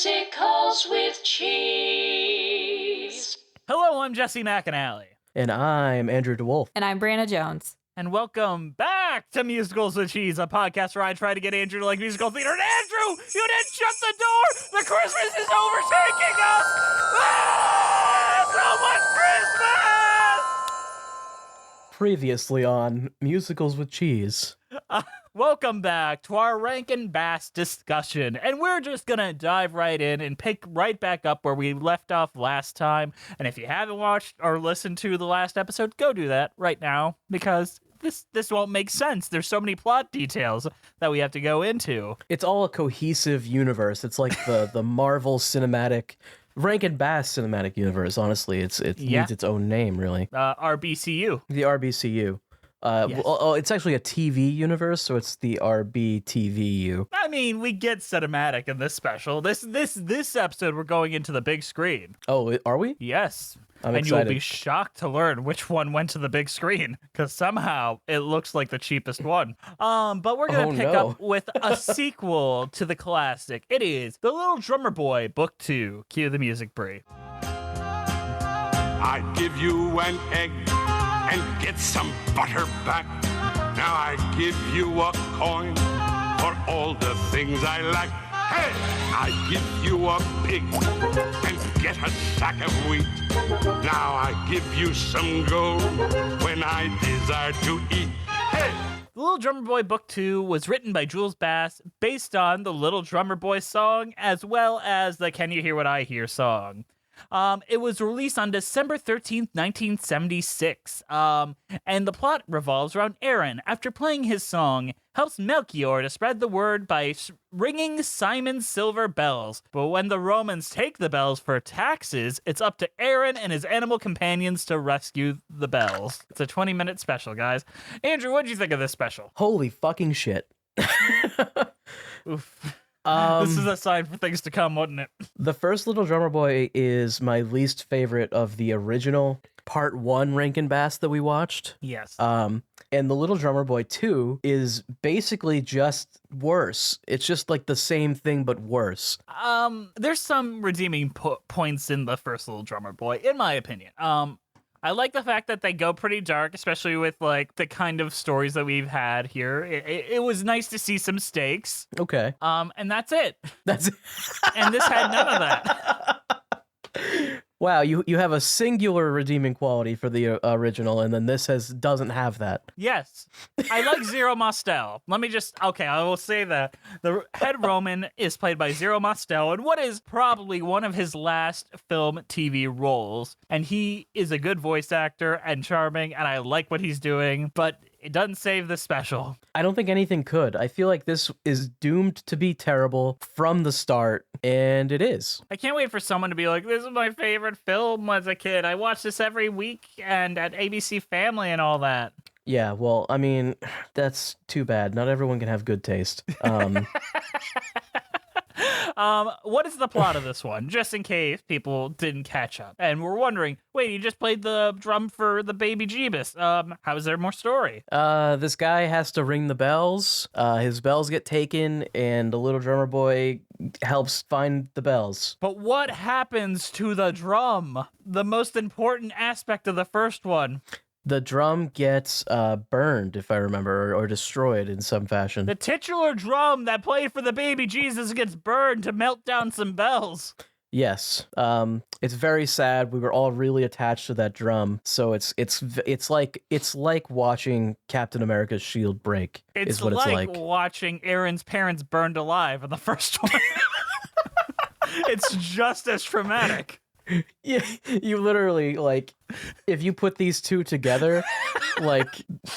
Musicals with cheese. Hello, I'm Jesse McAnally. And I'm Andrew DeWolf. And I'm Brianna Jones. And welcome back to Musicals with Cheese, a podcast where I try to get Andrew to like musical theater. And Andrew, you didn't shut the door! The Christmas is overtaking us! Ah, so much Christmas! Previously on Musicals with Cheese. Welcome back to our Rankin Bass discussion, and we're just gonna dive right in and pick right back up where we left off last time. And if you haven't watched or listened to the last episode, go do that right now, because this won't make sense. There's so many plot details that we have to go into. It's all a cohesive universe. It's like the Marvel cinematic, Rankin Bass cinematic universe, honestly. It needs its own name, really. RBCU. The RBCU. Yes. Well, it's actually a TV universe, so it's the RBTVU. I mean, we get cinematic in this special. This episode, we're going into the big screen. Oh, are we? Yes. I'm and excited. You'll be shocked to learn which one went to the big screen, because somehow it looks like the cheapest one. But we're going to pick up with a sequel to the classic. It is The Little Drummer Boy, Book 2. Cue the music, Brie. I give you an egg and get some butter back. Now I give you a coin for all the things I lack. Hey, I give you a pig and get a sack of wheat. Now I give you some gold when I desire to eat. Hey! The Little Drummer Boy Book 2 was written by Jules Bass, based on the Little Drummer Boy song, as well as the Can You Hear What I Hear song. It was released on December 13th, 1976, and the plot revolves around Aaron. After playing his song, helps Melchior to spread the word by ringing Simon's silver bells. But when the Romans take the bells for taxes, it's up to Aaron and his animal companions to rescue the bells. It's a 20-minute special, guys. Andrew, what did you think of this special? Holy fucking shit. Oof. This is a sign for things to come, wasn't it? The first Little Drummer Boy is my least favorite of the original Part 1 Rankin Bass that we watched. Yes. And the Little Drummer Boy 2 is basically just worse. It's just like the same thing, but worse. There's some redeeming points in the first Little Drummer Boy, in my opinion. I like the fact that they go pretty dark, especially with like the kind of stories that we've had here. It was nice to see some stakes. Okay. And that's it. That's it. And this had none of that. Wow, you have a singular redeeming quality for the original, and then this doesn't have that. Yes. I like Zero Mostel. I will say that. The head Roman is played by Zero Mostel in what is probably one of his last film TV roles. And he is a good voice actor and charming, and I like what he's doing, but it doesn't save the special. I don't think anything could. I feel like this is doomed to be terrible from the start, and it is. I can't wait for someone to be like, this is my favorite film as a kid. I watched this every week and at ABC Family and all that. Yeah, well, I mean, that's too bad. Not everyone can have good taste. What is the plot of this one? Just in case people didn't catch up. And we're wondering, wait, he just played the drum for the baby Jeebus. How is there more story? This guy has to ring the bells. His bells get taken, and the Little Drummer Boy helps find the bells. But what happens to the drum? The most important aspect of the first one. The drum gets burned, if I remember, or destroyed in some fashion. The titular drum that played for the baby Jesus gets burned to melt down some bells. Yes. It's very sad. We were all really attached to that drum, so it's like watching Captain America's shield break. Is what it's like watching Aaron's parents burned alive in the first one. It's just as traumatic. Yeah, you literally, like, if you put these two together, like,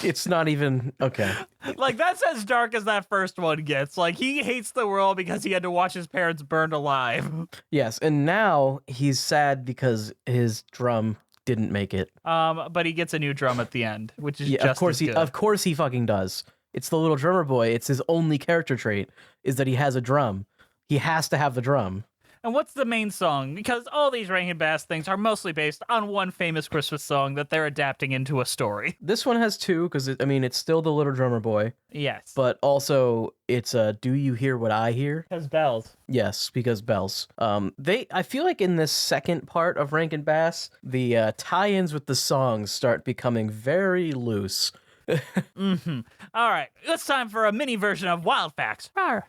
it's not even, okay. Like, that's as dark as that first one gets. Like, he hates the world because he had to watch his parents burned alive. Yes, and now he's sad because his drum didn't make it. But he gets a new drum at the end, which is just of course as good. Of course he fucking does. It's the Little Drummer Boy. It's his only character trait, is that he has a drum. He has to have the drum. And what's the main song? Because all these Rankin Bass things are mostly based on one famous Christmas song that they're adapting into a story. This one has two, because it's still the Little Drummer Boy, Yes. but also it's Do You Hear What I Hear? Because bells. Yes, because bells. I feel like in this second part of Rankin Bass, the tie-ins with the songs start becoming very loose. Mm-hmm. All right, it's time for a mini version of Wild Facts. Rawr.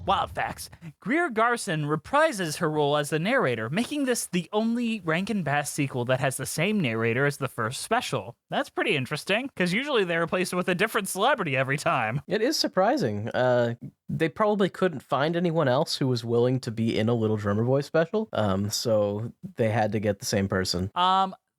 Wild Facts. Greer Garson reprises her role as the narrator, making this the only Rankin Bass sequel that has the same narrator as the first special. That's pretty interesting, because usually they replace it with a different celebrity every time. It is surprising. They probably couldn't find anyone else who was willing to be in a Little Drummer Boy special, so they had to get the same person.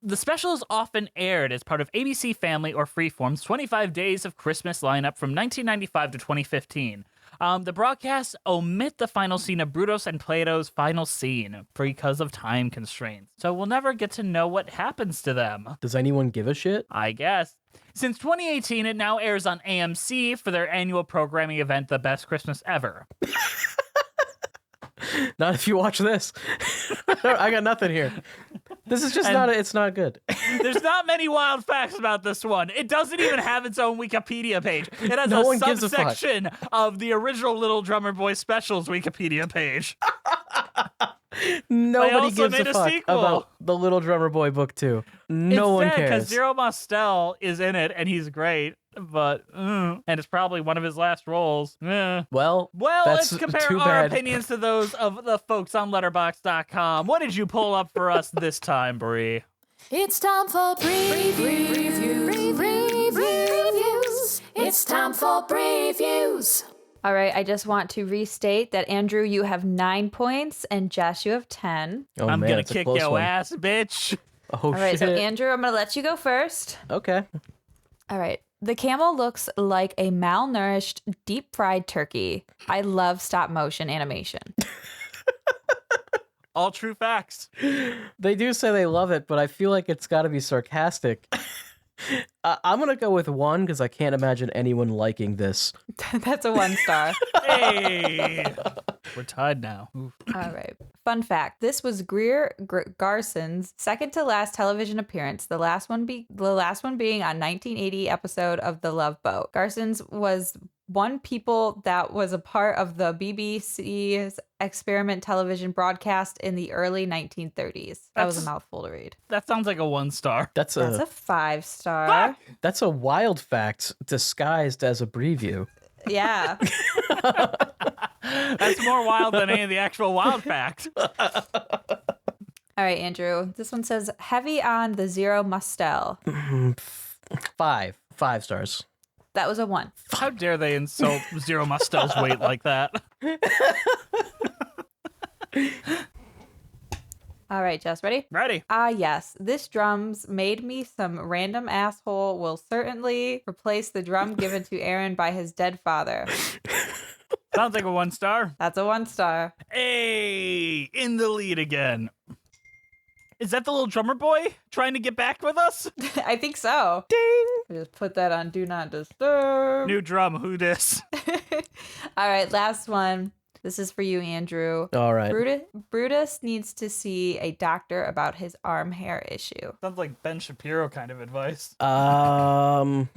The special is often aired as part of ABC Family or Freeform's 25 Days of Christmas lineup from 1995 to 2015. The broadcasts omit the final scene of Brutus and Plato's final scene because of time constraints, so we'll never get to know what happens to them. Does anyone give a shit? I guess. Since 2018, it now airs on AMC for their annual programming event, The Best Christmas Ever. Not if you watch this. I got nothing here. This is just it's not good. There's not many wild facts about this one. It doesn't even have its own Wikipedia page. It has No a one gives a subsection of the original Little Drummer Boy Specials Wikipedia page. Nobody gives made a a fuck sequel. about the Little Drummer Boy book 2. No one cares. Because Zero Mostel is in it, and he's great. But, and it's probably one of his last roles. Well, let's that's compare too our bad. opinions to those of the folks on Letterboxd.com. What did you pull up for us this time, Bree? It's time for previews. It's time for previews. All right, I just want to restate that, Andrew, you have 9 points, and Jess, you have 10. Oh, I'm man, gonna it's a kick close your one. ass, bitch. Oh, All right, shit. so Andrew, I'm going to let you go first. Okay. All right. The camel looks like a malnourished, deep-fried turkey. I love stop-motion animation. All true facts. They do say they love it, but I feel like it's got to be sarcastic. I'm going to go with 1 because I can't imagine anyone liking this. That's a 1 star. Hey, we're tied now. Oof. All right. Fun fact. This was Greer Garson's second to last television appearance, the last one being on 1980 episode of The Love Boat. Garson's was one people that was a part of the BBC's experiment television broadcast in the early 1930s. That was a mouthful to read. That sounds like a 1 star. That's a 5 star. That's a wild fact disguised as a preview. Yeah. That's more wild than any of the actual wild facts. All right, Andrew. This one says heavy on the Zero Mostel. 5 stars. That was a 1. How dare they insult Zero Mostel's weight like that? All right, Jess, ready? Ready. Yes. This drums made me some random asshole will certainly replace the drum given to Aaron by his dead father. Sounds like a 1 star. That's a 1 star. Hey, in the lead again. Is that the Little Drummer Boy trying to get back with us? I think so. Ding! I just put that on Do Not Disturb. New drum, who dis? All right, last one. This is for you, Andrew. All right. Brutus needs to see a doctor about his arm hair issue. Sounds like Ben Shapiro kind of advice. 1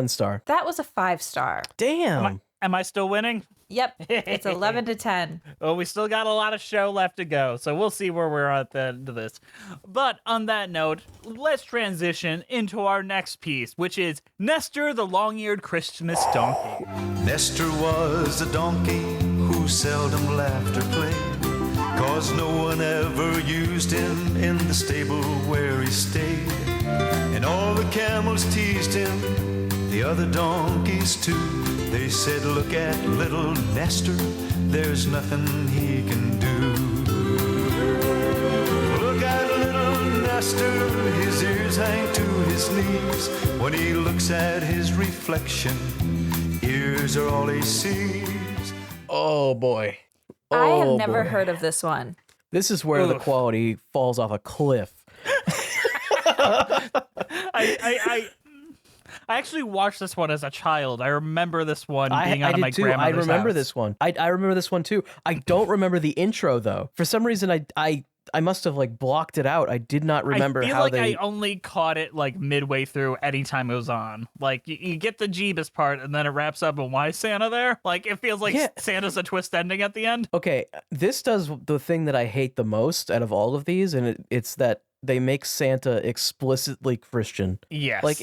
star. That was a 5 star. Damn. Am I still winning? Yep. It's 11 to 10. Well, we still got a lot of show left to go, so we'll see where we're at the end of this. But on that note, let's transition into our next piece, which is Nestor the Long-Eared Christmas Donkey. Nestor was a donkey who seldom laughed or played, 'cause no one ever used him in the stable where he stayed. And all the camels teased him, the other donkeys too. They said, look at little Nestor, there's nothing he can do. Look at little Nestor, his ears hang to his knees. When he looks at his reflection, ears are all he sees. Oh, boy. I have Oh, never boy. heard of this one. This is where the quality falls off a cliff. I actually watched this one as a child. I remember this one being I out of did my too. grandmother's I remember house. this one. I remember this one too. I don't remember the intro though. For some reason, I must have like blocked it out. I did not remember I feel how like they. I only caught it like midway through anytime it was on. Like you get the Jeebus part and then it wraps up and why is Santa there? Like it feels like Yeah. Santa's a twist ending at the end. Okay, this does the thing that I hate the most out of all of these, and it's that they make Santa explicitly Christian. Yes. Like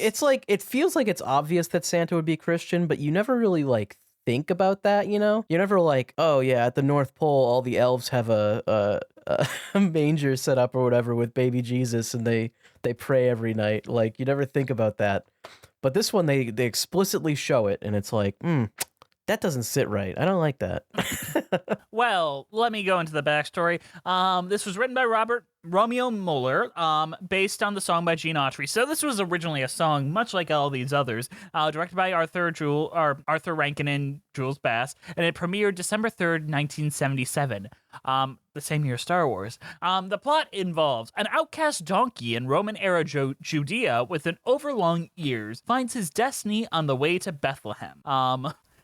it feels like it's obvious that Santa would be Christian, but you never really like think about that, you know? You're never like, oh yeah, at the North Pole all the elves have a manger set up or whatever with baby Jesus and they pray every night. Like you never think about that. But this one they explicitly show it and it's like, that doesn't sit right. I don't like that. Well, let me go into the backstory. This was written by Robert Romeo Mueller, based on the song by Gene Autry. So this was originally a song, much like all these others, directed by Arthur Rankin and Jules Bass, and it premiered December 3rd, 1977, the same year Star Wars. The plot involves an outcast donkey in Roman-era Judea with an overlong ears finds his destiny on the way to Bethlehem.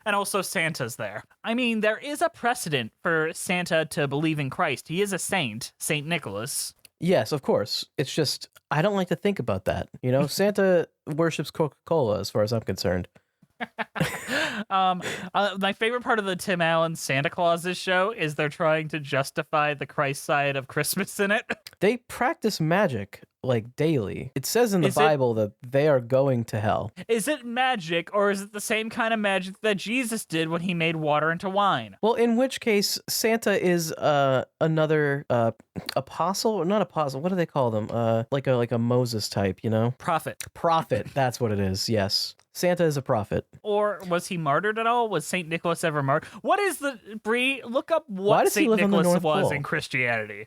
And also Santa's there. I mean, there is a precedent for Santa to believe in Christ. He is a saint, Saint Nicholas. Yes, of course. It's just I don't like to think about that. You know, Santa worships Coca-Cola as far as I'm concerned. My favorite part of the Tim Allen Santa Clauses show is they're trying to justify the Christ side of Christmas in it. They practice magic like daily. It says in the Bible that they are going to hell. Is it magic or is it the same kind of magic that Jesus did when he made water into wine? Well, in which case Santa is another apostle, not apostle. What do they call them? Like a Moses type, you know? Prophet. Prophet. That's what it is. Yes. Santa is a prophet. Or was he martyred at all? Was Saint Nicholas ever martyred? What is the Bree? Look up Why what does he Saint live on the Nicholas North was Pole? in Christianity.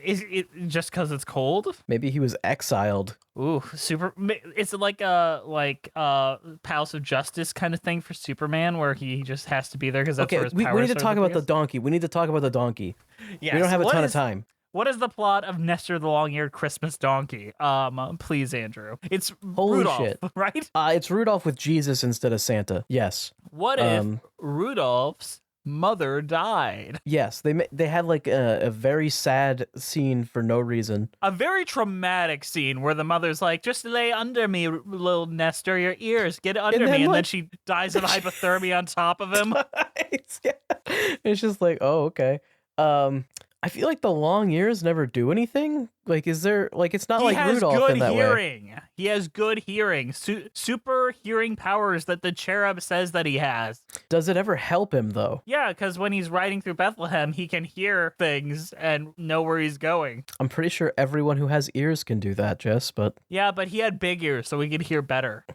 Is it just because it's cold? Maybe he was exiled. Ooh, super. It's like a Palace of Justice kind of thing for Superman, where he just has to be there because that's where his we powers need to talk are, about the donkey. We need to talk about the donkey. Yes. We don't have a What ton of is- time. What is the plot of Nestor the Long-Eared Christmas Donkey? Please, Andrew. It's Holy Rudolph, shit. right? It's Rudolph with Jesus instead of Santa. Yes. What if Rudolph's mother died? Yes, they had like a very sad scene for no reason. A very traumatic scene where the mother's like, just lay under me, little Nestor, your ears, get under then, me. And then like- she dies of hypothermia on top of him. Yeah. It's just like, oh, okay. I feel like the long ears never do anything. Like, is there like it's not He like has Rudolph good in that way. hearing. He has good hearing. Super hearing powers that the cherub says that he has. Does it ever help him though? Yeah, because when he's riding through Bethlehem, he can hear things and know where he's going. I'm pretty sure everyone who has ears can do that, Jess. But Yeah, but he had big ears, so he could hear better.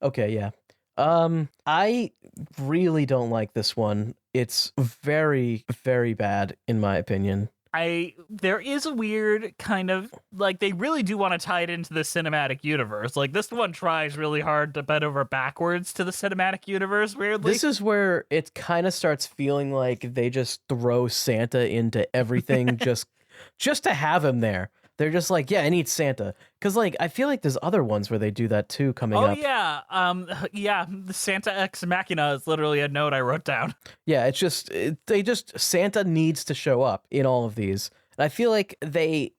okay, yeah. I really don't like this one. It's very, very bad in my opinion. There is a weird kind of like they really do want to tie it into the cinematic universe. Like this one tries really hard to bend over backwards to the cinematic universe. Weirdly, This is where it kind of starts feeling like they just throw Santa into everything just to have him there. They're just like, yeah, I need Santa. Because, like, I feel like there's other ones where they do that, too, coming up. yeah, the Santa Ex Machina is literally a note I wrote down. Yeah, it's just, Santa needs to show up in all of these. And I feel like they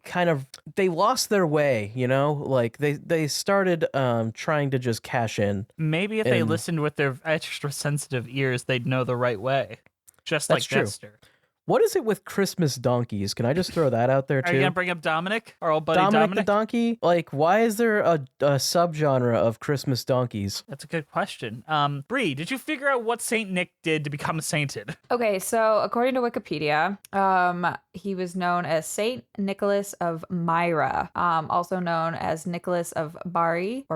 lost their way, you know? Like, they started trying to just cash in. Maybe if they And- listened with their extra sensitive ears, they'd know the right way. Just like That's true. Nestor. What is it with Christmas donkeys? Can I just throw that out there, Are too? you gonna bring up Dominic, our old buddy Dominic the Dominic? donkey? Like, why is there a subgenre of Christmas donkeys? That's a good question. Bree, did you figure out what Saint Nick did to become sainted? Okay, so according to Wikipedia, he was known as Saint Nicholas of Myra, also known as Nicholas of Bari,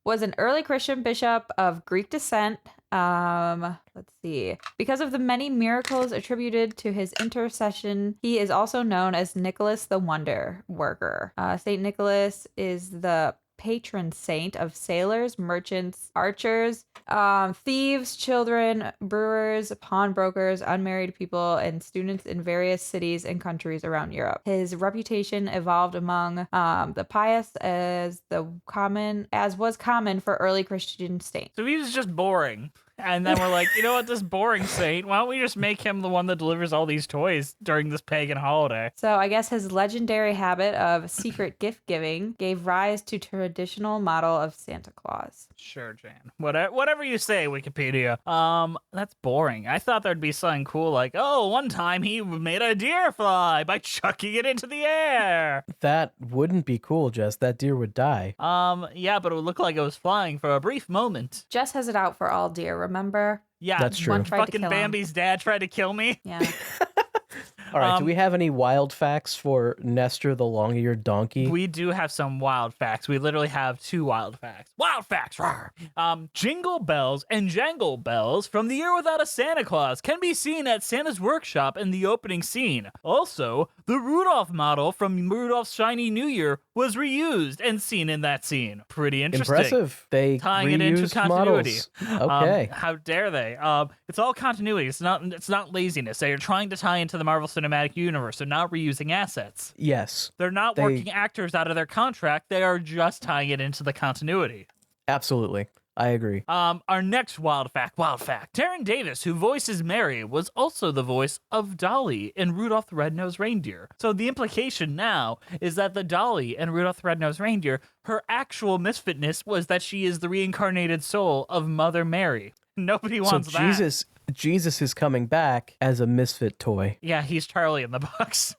was an early Christian bishop of Greek descent. Let's see. Because of the many miracles attributed to his intercession, he is also known as Nicholas the Wonder Worker. Saint Nicholas is the patron saint of sailors, merchants, archers, thieves, children, brewers, pawnbrokers, unmarried people, and students in various cities and countries around Europe. His reputation evolved among the pious as was common for early Christian saints. So he was just boring. And then we're like, you know what, this boring saint, why don't we just make him the one that delivers all these toys during this pagan holiday? So I guess his legendary habit of secret gift giving gave rise to traditional model of Santa Claus. Sure, Jan. Whatever you say, Wikipedia. That's boring. I thought there'd be something cool like, oh, one time he made a deer fly by chucking it into the air. That wouldn't be cool, Jess. That deer would die. Yeah, but it would look like it was flying for a brief moment. Jess has it out for all deer, remember? Yeah, That's true. One tried to fucking kill him. Bambi's dad tried to kill me. Yeah. All right, do we have any wild facts for Nestor the long-eared donkey? We do have some wild facts. We literally have 2 wild facts. Wild facts! Rawr. Jingle bells and jangle bells from The Year Without a Santa Claus can be seen at Santa's workshop in the opening scene. Also, the Rudolph model from Rudolph's Shiny New Year was reused and seen in that scene. Pretty interesting. Impressive. They Tying it into reused continuity. models. Okay. How dare they? It's all continuity. It's not laziness. They are trying to tie into the Marvel Cinematic Universe. They're not reusing assets. Yes. They're not working actors out of their contract. They are just tying it into the continuity. Absolutely. I agree. Our next wild fact. Taryn Davis, who voices Mary, was also the voice of Dolly in Rudolph the Red-Nosed Reindeer. So the implication now is that the Dolly in Rudolph the Red-Nosed Reindeer, her actual misfitness was that she is the reincarnated soul of Mother Mary. Nobody wants that. Jesus is coming back as a misfit toy. Yeah, he's Charlie in the box.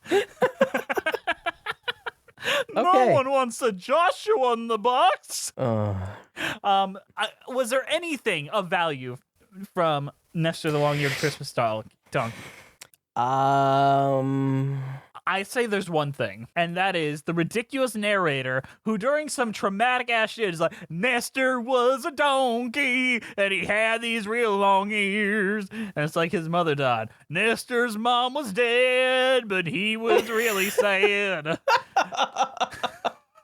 No Okay. one wants a Joshua in the box. Was there anything of value from Nestor the Long-Eared Christmas Donkey? I say there's one thing, and that is the ridiculous narrator who during some traumatic ass shit is like, Nestor was a donkey, and he had these real long ears. And it's like his mother died. Nestor's mom was dead, but he was really sad.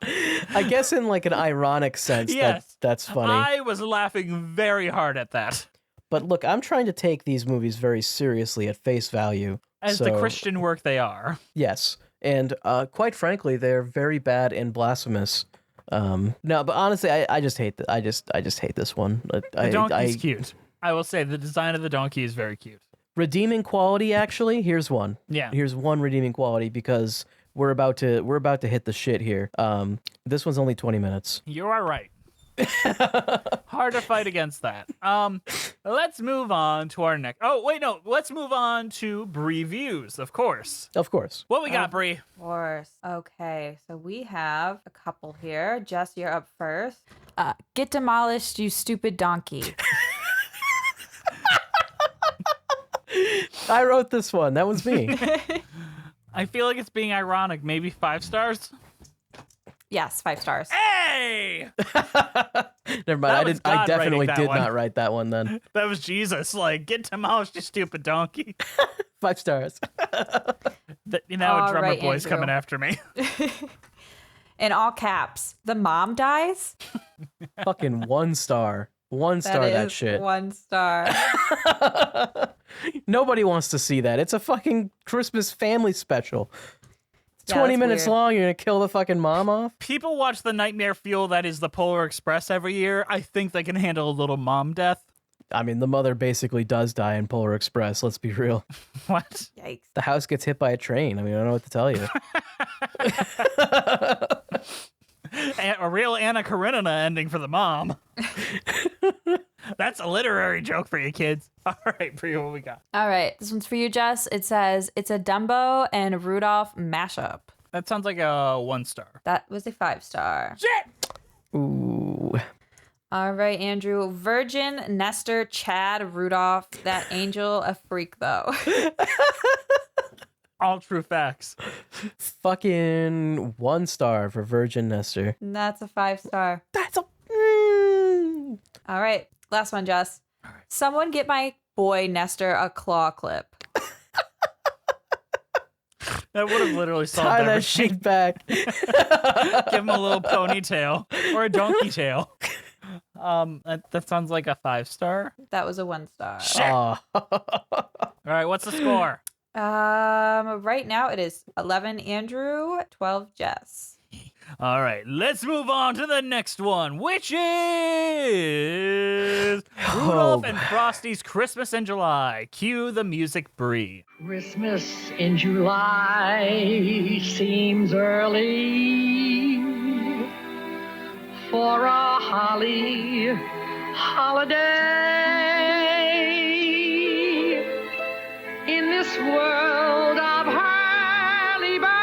I guess in like an ironic sense, Yes. that's funny. I was laughing very hard at that. But look, I'm trying to take these movies very seriously at face value. As the Christian work they are. Yes. And quite frankly, they're very bad and blasphemous. No, but honestly, I just hate I just hate this one. The donkey's cute. I will say the design of the donkey is very cute. Redeeming quality, actually, here's one. Yeah. Here's one redeeming quality because we're about to hit the shit here. This one's only 20 minutes. You are right. Hard to fight against that. Let's move on to our next. Oh, wait, no. Let's move on to Bree Views, of course. Of course. What we got, Bree? Of course. Okay, so we have a couple here. Jess, you're up first. Get demolished, you stupid donkey. I wrote this one. That was me. I feel like it's being ironic. Maybe 5 stars? Yes, 5 stars. Hey! Never mind. was I God definitely writing that did one. not write that one then. That was Jesus. Like, get demolished, you stupid donkey. 5 stars. Now a drummer right, boy's Andrew. coming after me. In all caps, the mom dies? Fucking 1 star. 1 star that is shit. 1 star. Nobody wants to see that. It's a fucking Christmas family special. Yeah, 20 that's minutes weird. long, you're gonna kill the fucking mom off? People watch the nightmare fuel that is the Polar Express every year. I think they can handle a little mom death. I mean, the mother basically does die in Polar Express, let's be real. What? Yikes. The house gets hit by a train. I mean, I don't know what to tell you. A real Anna Karenina ending for the mom. That's a literary joke for you kids. All right, Brie, what we got? All right, this one's for you, Jess. It says, it's a Dumbo and Rudolph mashup. That sounds like a 1 star. That was a 5 star. Shit! Ooh. All right, Andrew. Virgin, Nestor, Chad, Rudolph. That angel, a freak, though. All true facts. Fucking 1 star for Virgin Nestor. And that's a 5 star. That's a... All right, last one, Jess. Someone get my boy Nestor a claw clip. That would have literally solved Tie that everything. shit back. Give him a little ponytail or a donkey tail. That sounds like a 5-star. That was a 1-star. Shit. Aw. All right, what's the score? Right now it is 11 Andrew, 12 Jess. All right, let's move on to the next one, which is Rudolph and Frosty's Christmas in July. Cue the music, Brie. Christmas in July seems early for a holly holiday in this world of hurly-burly.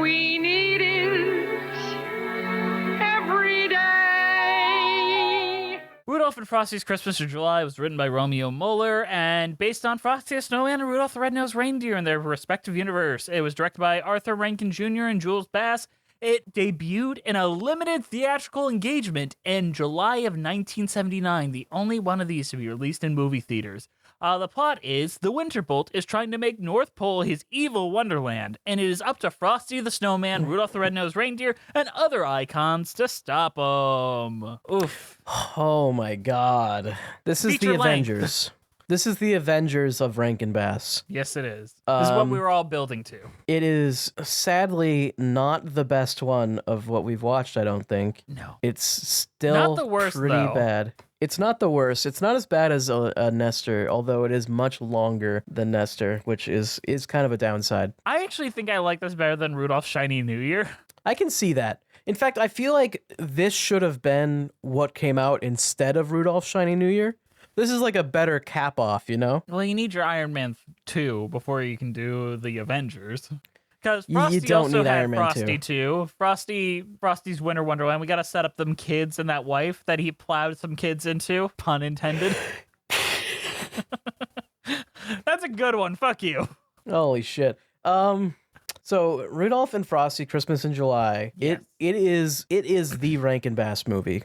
We need it every day. Rudolph and Frosty's Christmas in July was written by Romeo Muller and based on Frosty the Snowman and Rudolph the Red-Nosed Reindeer in their respective universe. It was directed by Arthur Rankin Jr. and Jules Bass. It debuted in a limited theatrical engagement in July of 1979, the only one of these to be released in movie theaters. The plot is the Winterbolt is trying to make North Pole his evil wonderland, and it is up to Frosty the Snowman, Rudolph the Red-Nosed Reindeer, and other icons to stop him. Oof. Oh my god. This is Feature the length. Avengers. This is the Avengers of Rankin Bass. Yes, it is. This is what we were all building to. It is sadly not the best one of what we've watched, I don't think. No. It's still Not the worst, pretty though. bad. It's not the worst. It's not as bad as a Nestor, although it is much longer than Nestor, which is kind of a downside. I actually think I like this better than Rudolph's Shiny New Year. I can see that. In fact, I feel like this should have been what came out instead of Rudolph's Shiny New Year. This is like a better cap off, you know? Well, you need your Iron Man 2 before you can do the Avengers. Because You Frosty don't also need had Iron Man Frosty 2. Frosty's Winter Wonderland. We got to set up them kids and that wife that he plowed some kids into. Pun intended. That's a good one. Fuck you. Holy shit. So Rudolph and Frosty Christmas in July. Yes. It is the Rankin Bass movie.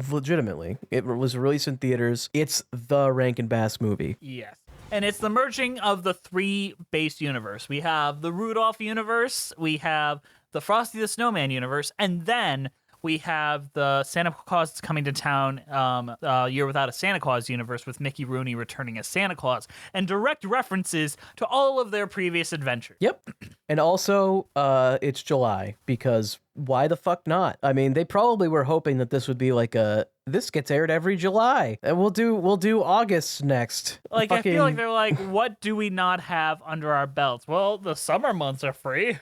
Legitimately. It was released in theaters. It's the Rankin Bass movie. Yes. And it's the merging of the three base universe. We have the Rudolph universe, we have the Frosty the Snowman universe, and then we have the Santa Claus is Coming to Town Year Without a Santa Claus universe with Mickey Rooney returning as Santa Claus and direct references to all of their previous adventures. Yep. And also, it's July because why the fuck not? I mean, they probably were hoping that this would be like this gets aired every July and we'll do August next. Like, I feel like they're like, what do we not have under our belts? Well, the summer months are free.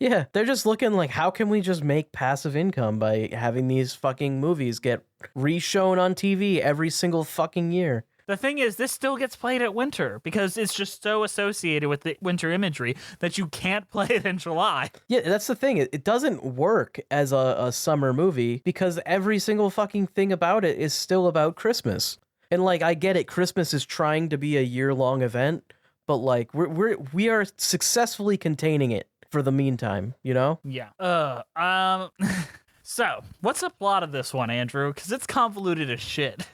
Yeah, they're just looking like, how can we just make passive income by having these fucking movies get re-shown on TV every single fucking year? The thing is, this still gets played at winter because it's just so associated with the winter imagery that you can't play it in July. Yeah, that's the thing. It doesn't work as a summer movie because every single fucking thing about it is still about Christmas. And like, I get it, Christmas is trying to be a year-long event, but like, we are successfully containing it for the meantime, you know? Yeah. So, what's the plot of this one, Andrew? Because it's convoluted as shit.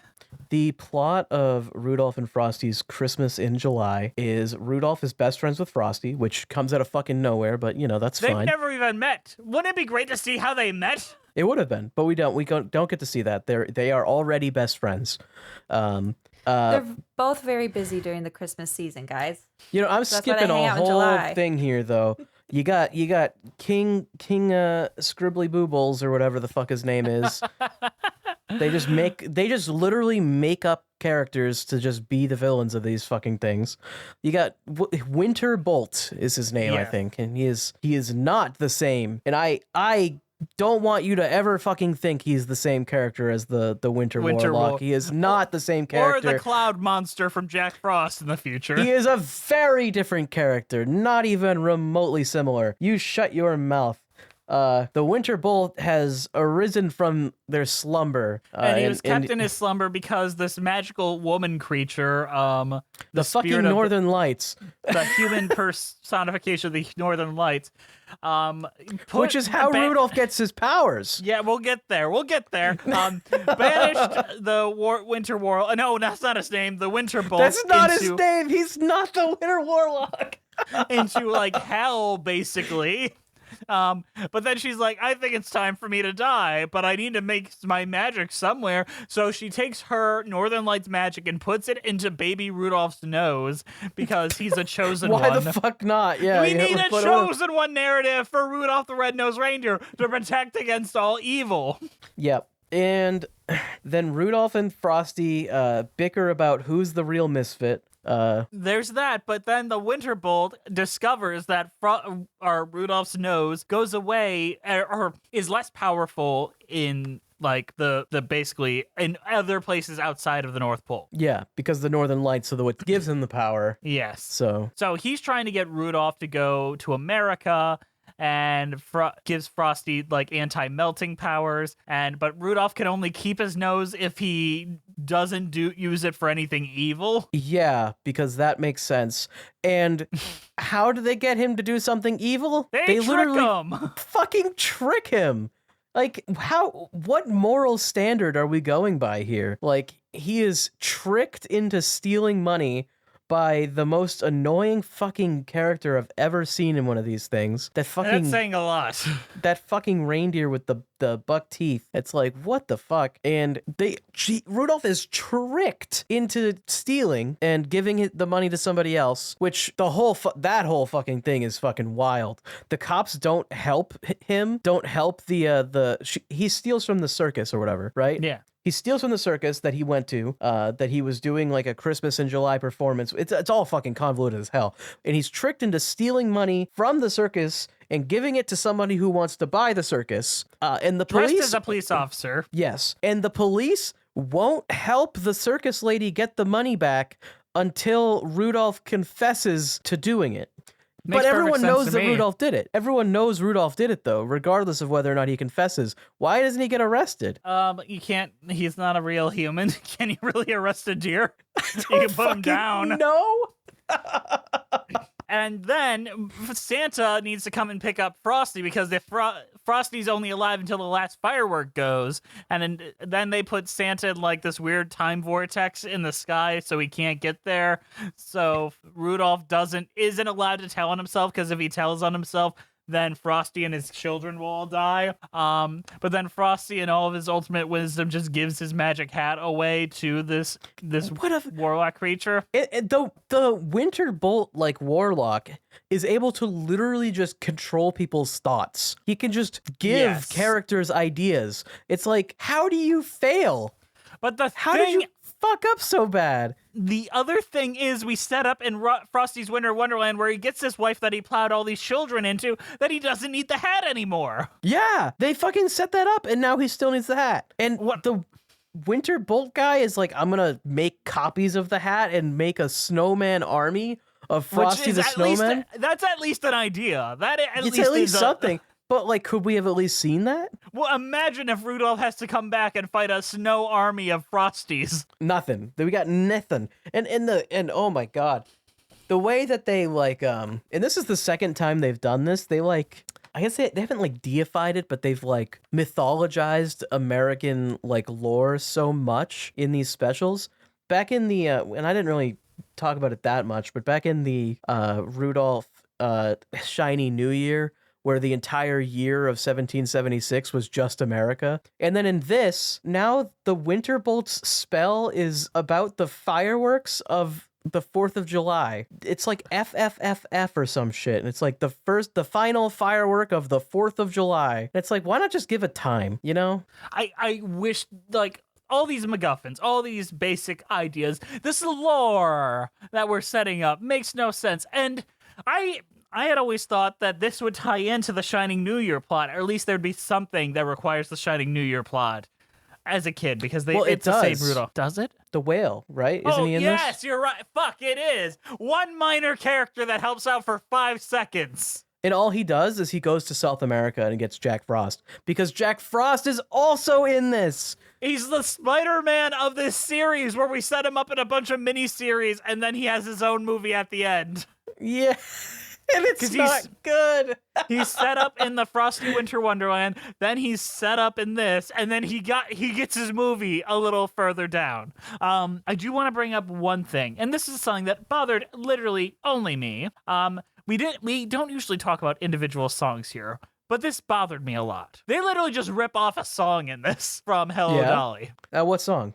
The plot of Rudolph and Frosty's Christmas in July is Rudolph is best friends with Frosty, which comes out of fucking nowhere, but you know, that's They've fine. never even met. Wouldn't it be great to see how they met? It would have been, but we don't get to see that. They are already best friends. They're both very busy during the Christmas season, guys. You know, I'm That's why they skipping hang a out in whole July. thing here though. You got King Scribbly Boobles or whatever the fuck his name is. They just literally make up characters to just be the villains of these fucking things. You got Winter Bolt is his name, I Yeah. think, and he is not the same. And I don't want you to ever fucking think he's the same character as the Winter Warlock. He is not the same Or character. the cloud monster from Jack Frost in the future. He is a very different character, not even remotely similar. You shut your mouth. the Winter Bolt has arisen from their slumber. And he was kept in his slumber because this magical woman creature, the fucking spirit of Northern Lights, the human personification of the Northern Lights, which is how Rudolph gets his powers. Yeah, we'll get there. Banished the Winter Warlock. No, that's not his name. The Winter Bolt. That's not his name. He's not the Winter Warlock. Into like hell, basically. But then she's like, I think it's time for me to die, but I need to make my magic somewhere. So she takes her Northern Lights magic and puts it into baby Rudolph's nose because he's a chosen one. Why the fuck not? Yeah, we need a chosen one narrative for Rudolph the Red-Nosed Reindeer to protect against all evil. Yep. And then Rudolph and Frosty bicker about who's the real misfit. There's that, but then the Winter Bolt discovers that Rudolph's nose goes away or is less powerful in like the basically in other places outside of the North Pole. Yeah, because the Northern Lights are what gives him the power. Yes. So he's trying to get Rudolph to go to America and gives Frosty like anti-melting powers, but Rudolph can only keep his nose if he doesn't use it for anything evil. Yeah, because that makes sense. And how do they get him to do something evil? They literally him. Fucking trick him. Like, what moral standard are we going by here? Like, he is tricked into stealing money by the most annoying fucking character I've ever seen in one of these things. That's saying a lot. That fucking reindeer with the buck teeth. It's like, what the fuck? And Rudolph is tricked into stealing and giving the money to somebody else, which that whole fucking thing is fucking wild. The cops don't help him, don't help he steals from the circus or whatever, right? Yeah. He steals from the circus that he went to, that he was doing like a Christmas in July performance. It's all fucking convoluted as hell. And he's tricked into stealing money from the circus and giving it to somebody who wants to buy the circus. And the police... Dressed as a police officer. Yes. And the police won't help the circus lady get the money back until Rudolph confesses to doing it. But everyone knows that Rudolph did it. Everyone knows Rudolph did it, though, regardless of whether or not he confesses. Why doesn't he get arrested? You can't. He's not a real human. Can you really arrest a deer? You can put him down. No. And then Santa needs to come and pick up Frosty because if Frosty's only alive until the last firework goes, and then they put Santa in like this weird time vortex in the sky so he can't get there. So Rudolph isn't allowed to tell on himself because if he tells on himself, then Frosty and his children will all die. But then Frosty and all of his ultimate wisdom just gives his magic hat away to this warlock creature. The Winter Bolt like warlock is able to literally just control people's thoughts. He can just give characters ideas. It's like, how do you fail? But did you fuck up so bad? The other thing is we set up in Frosty's Winter Wonderland where he gets this wife that he plowed all these children into that he doesn't need the hat anymore. Yeah, they fucking set that up and now he still needs the hat. And the Winter Bolt guy is like, I'm gonna make copies of the hat and make a snowman army of Frosty the Snowman. That's at least an idea. It's at least something. But, like, could we have at least seen that? Well, imagine if Rudolph has to come back and fight a snow army of Frosties. Nothing. We got nothing. And oh my god. The way that they, like, and this is the second time they've done this, they, like, I guess they haven't, like, deified it, but they've, like, mythologized American, like, lore so much in these specials. Back in the, and I didn't really talk about it that much, but back in the Rudolph Shiny New Year, where the entire year of 1776 was just America. And then in this, now the Winter Bolt's spell is about the fireworks of the 4th of July. It's like FFFF or some shit. And it's like the final firework of the 4th of July. And it's like, why not just give a time, you know? I wish, like, all these MacGuffins, all these basic ideas, this lore that we're setting up makes no sense. And I had always thought that this would tie into the Shining New Year plot, or at least there'd be something that requires the Shining New Year plot as a kid, because it's the same Rudolph. Does it? The whale, right? Isn't he in this? Yes, you're right. Fuck, it is. One minor character that helps out for 5 seconds. And all he does is he goes to South America and gets Jack Frost, because Jack Frost is also in this. He's the Spider-Man of this series, where we set him up in a bunch of mini-series, and then he has his own movie at the end. Yeah. And it's not good. He's set up in the Frosty Winter Wonderland, then he's set up in this, and then he gets his movie a little further down. I do want to bring up one thing, and this is something that bothered literally only me. We don't usually talk about individual songs here, but this bothered me a lot. They literally just rip off a song in this from Hello Dolly. What song?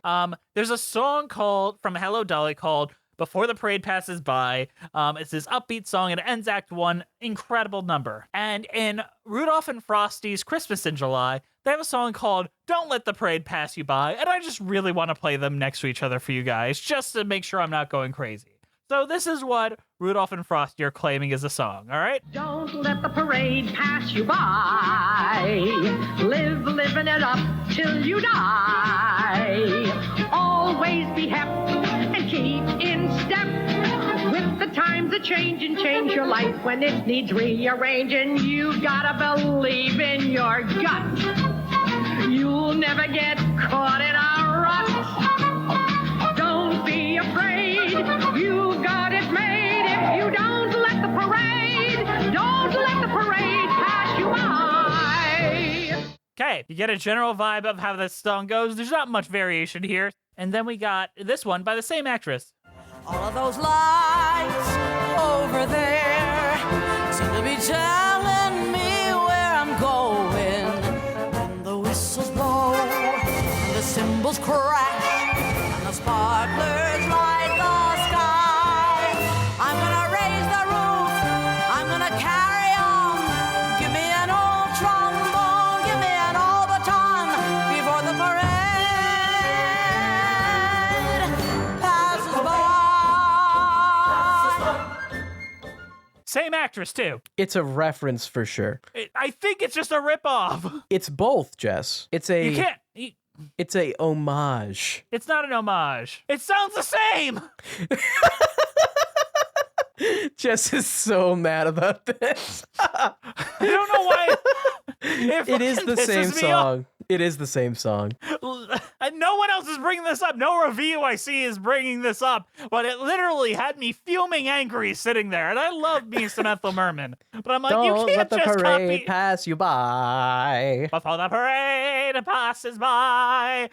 There's a song from Hello Dolly called Before the Parade Passes By. It's this upbeat song, and it ends Act 1. Incredible number. And in Rudolph and Frosty's Christmas in July, they have a song called Don't Let the Parade Pass You By, and I just really want to play them next to each other for you guys, just to make sure I'm not going crazy. So this is what Rudolph and Frosty are claiming is a song, all right? Don't let the parade pass you by. Live living it up till you die. Always be hep and keep in step with the times that change, and change your life when it needs rearranging. You gotta believe in your gut. You'll never get caught in a rut. Don't be afraid. You got it made. If you don't let the parade pass you by. Okay, you get a general vibe of how this song goes. There's not much variation here. And then we got this one by the same actress. All of those lights over there seem to be telling me where I'm going. When the whistles blow and the cymbals crash and the sparklers light the sky, I'm gonna raise the roof, I'm gonna carry on. Give me an old trombone, give me an old baton before the parade passes by. Same actress, too. It's a reference for sure. I think it's just a ripoff. It's both, Jess. It's You can't... It's a homage. It's not an homage. It sounds the same. Jess is so mad about this. I don't know why. It is the same song. It is the same song. And no one else is bringing this up. No review I see is bringing this up. But it literally had me fuming angry sitting there. And I love me some Ethel Merman. But I'm like, Don't you can't let the just parade copy. pass you by. Before the parade passes by.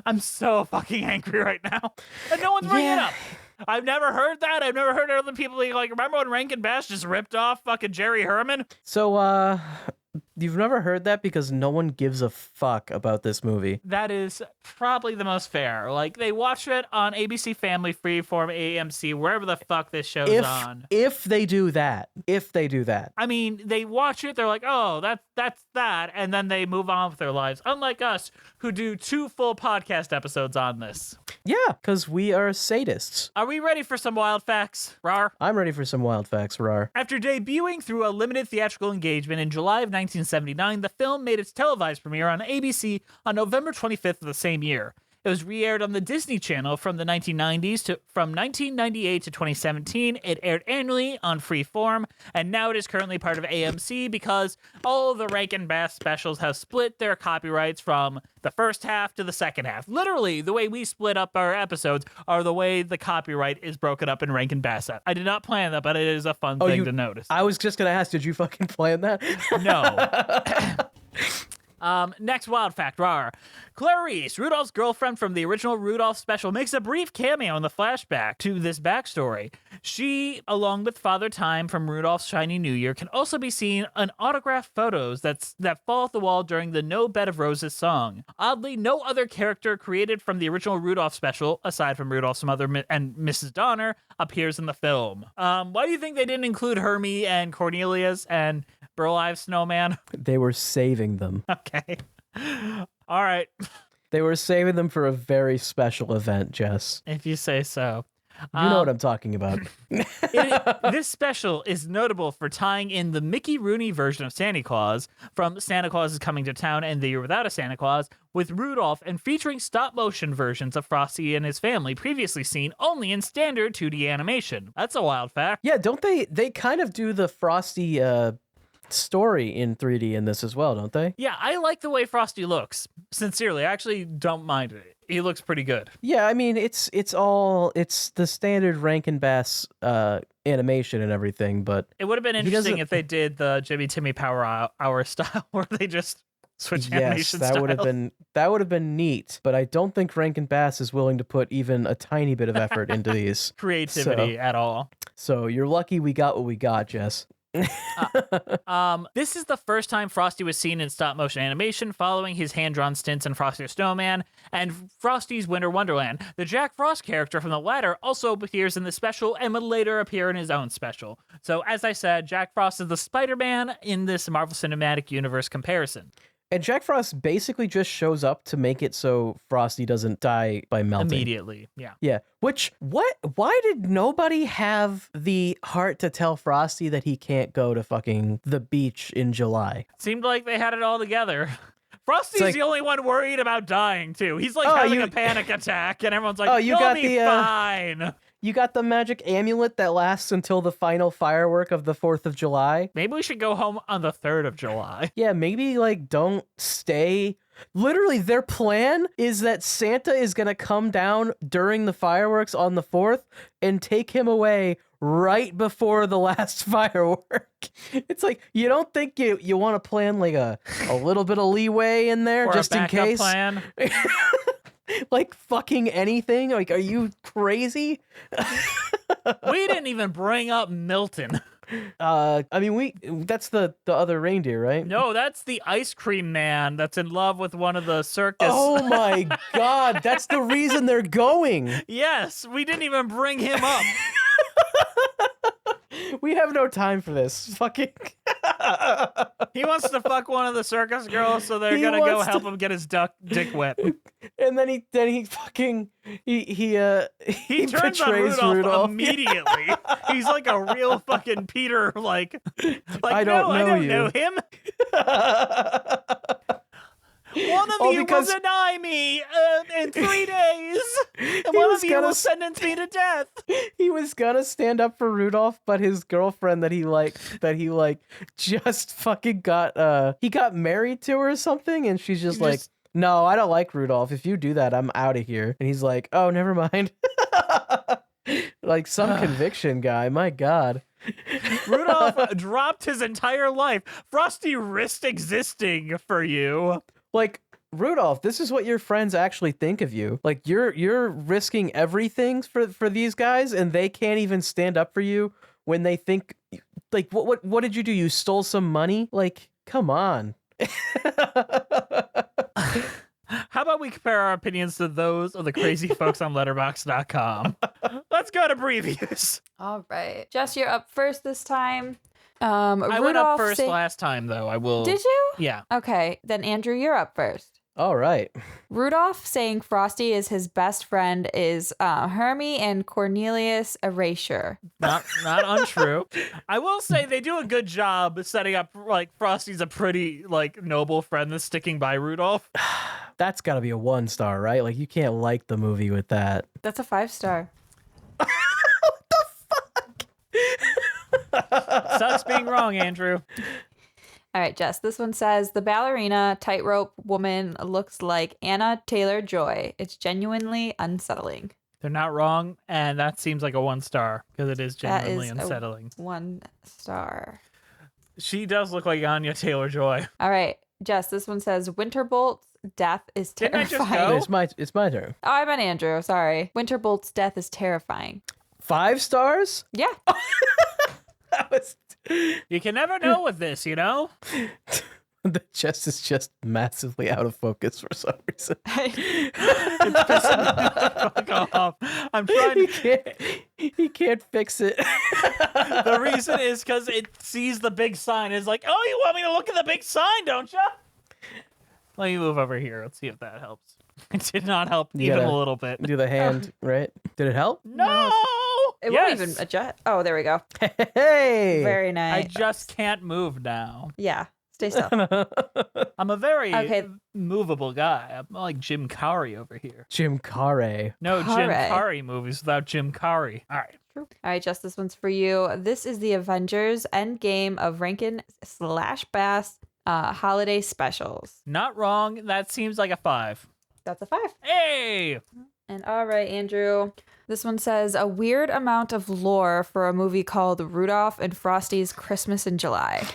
I'm so fucking angry right now. And no one's bringing it up. I've never heard that. I've never heard other people being like, remember when Rankin Bass just ripped off fucking Jerry Herman? So, you've never heard that because no one gives a fuck about this movie. That is probably the most fair. Like, they watch it on ABC Family, Freeform, AMC, wherever the fuck this show's on. If they do that. I mean, they watch it, they're like, oh, that's that, and then they move on with their lives. Unlike us, who do 2 full podcast episodes on this. Yeah, because we are sadists. Are we ready for some wild facts? Rar? I'm ready for some wild facts, Rar. After debuting through a limited theatrical engagement in July of 1979, the film made its televised premiere on ABC on November 25th of the same year. It was re-aired on the Disney Channel from the 1990s from 1998 to 2017. It aired annually on Freeform, and now it is currently part of AMC because all of the Rankin Bass specials have split their copyrights from the first half to the second half. Literally, the way we split up our episodes are the way the copyright is broken up in Rankin Bass. I did not plan that, but it is a fun thing to notice. I was just going to ask, did you fucking plan that? No. Next wild fact, rar. Clarice, Rudolph's girlfriend from the original Rudolph special, makes a brief cameo in the flashback to this backstory. She, along with Father Time from Rudolph's Shiny New Year, can also be seen in autographed photos that fall off the wall during the No Bed of Roses song. Oddly, no other character created from the original Rudolph special, aside from Rudolph's mother and Mrs. Donner, appears in the film. Why do you think they didn't include Hermie and Cornelius and Burl Ives Snowman? They were saving them. Okay. All right. They were saving them for a very special event, Jess. If you say so. You know what I'm talking about. This special is notable for tying in the Mickey Rooney version of Santa Claus from Santa Claus is Coming to Town and The Year Without a Santa Claus with Rudolph, and featuring stop-motion versions of Frosty and his family previously seen only in standard 2D animation. That's a wild fact. Yeah, don't they kind of do the Frosty story in 3D in this as well, don't they? Yeah, I like the way Frosty looks. Sincerely, I actually don't mind it. He looks pretty good. Yeah, I mean it's the standard Rankin Bass animation and everything, but It would have been interesting if they did the Jimmy Timmy Power Hour style where they just switch animation that would have been neat, but I don't think Rankin Bass is willing to put even a tiny bit of effort into these creativity at all. So you're lucky we got what we got, Jess. This is the first time Frosty was seen in stop motion animation following his hand-drawn stints in Frosty the Snowman and Frosty's Winter Wonderland. The Jack Frost character from the latter also appears in the special and would later appear in his own special. So as I said, Jack Frost is the Spider-Man in this Marvel Cinematic Universe comparison. And Jack Frost basically just shows up to make it so Frosty doesn't die by melting. Immediately, yeah. Yeah, why did nobody have the heart to tell Frosty that he can't go to fucking the beach in July? Seemed like they had it all together. Frosty's the only one worried about dying, too. He's like having a panic attack, and everyone's like, you'll be fine. You got the magic amulet that lasts until the final firework of the 4th of July. Maybe we should go home on the 3rd of July. Yeah, maybe, like, don't stay. Literally, their plan is that Santa is going to come down during the fireworks on the 4th and take him away right before the last firework. It's like, you don't think you want to plan, like, a little bit of leeway in there or just a in case? Plan. Like fucking anything? Like, are you crazy? We didn't even bring up Milton. I mean, that's the other reindeer, right? No, that's the ice cream man that's in love with one of the circus. Oh my God, that's the reason they're going. Yes, we didn't even bring him up. We have no time for this. Fucking. He wants to fuck one of the circus girls, so they're gonna go help him get his dick wet. And then he fucking he turns on Rudolph immediately. He's like a real fucking Peter. Like I don't know him. One of you will deny me in 3 days, and one of you will sentence me to death. He was gonna stand up for Rudolph, but his girlfriend that he just fucking got married to or something, and she's just like, no, I don't like Rudolph. If you do that, I'm out of here. And he's like, oh, never mind. Like some conviction guy. My God. Rudolph dropped his entire life. Frosty risked existing for you. Like, Rudolph, this is what your friends actually think of you. Like, you're risking everything for these guys, and they can't even stand up for you when they think, like, what did you do? You stole some money? Like, come on. How about we compare our opinions to those of the crazy folks on Letterboxd.com? Let's go to previews. All right. Jess, you're up first this time. I went up first last time, though. I will. Did you? Yeah. Okay. Then, Andrew, you're up first. All right. Rudolph saying Frosty is his best friend is Hermie and Cornelius Erasure. Not untrue. I will say they do a good job setting up, like, Frosty's a pretty, like, noble friend that's sticking by Rudolph. That's got to be a 1-star, right? Like, you can't like the movie with that. That's a 5-star. What the fuck? Sucks being wrong, Andrew. All right, Jess, this one says, the ballerina tightrope woman looks like Anna Taylor-Joy. It's genuinely unsettling. They're not wrong, and that seems like a 1-star, because it is genuinely unsettling. 1 star. She does look like Anya Taylor-Joy. All right, Jess, this one says, Winterbolt's death is terrifying. Didn't I just go? It's my turn. Oh, I meant Andrew. Sorry. Winterbolt's death is terrifying. 5 stars? Yeah. That was... You can never know with this, you know? The chest is just massively out of focus for some reason. It's pissing me the fuck off. I'm trying He can't fix it. The reason is because it sees the big sign. It's like, oh, you want me to look at the big sign, don't you? Let me move over here. Let's see if that helps. It did not help You even gotta a little bit. Do the hand, right? Did it help? No! It Yes! won't even adjust. Oh, there we go. Hey! Very I nice. just can't move now. Yeah. Stay still. I'm a very Okay. movable guy. I'm like Jim Carrey over here. Jim Carrey. No Jim Carrey. Carrey movies without Jim Carrey. All right. All right, Jess, this one's for you. This is the Avengers Endgame of Rankin / Bass holiday specials. Not wrong. That seems like a 5. That's a 5. Hey! And all right, Andrew. This one says a weird amount of lore for a movie called Rudolph and Frosty's Christmas in July.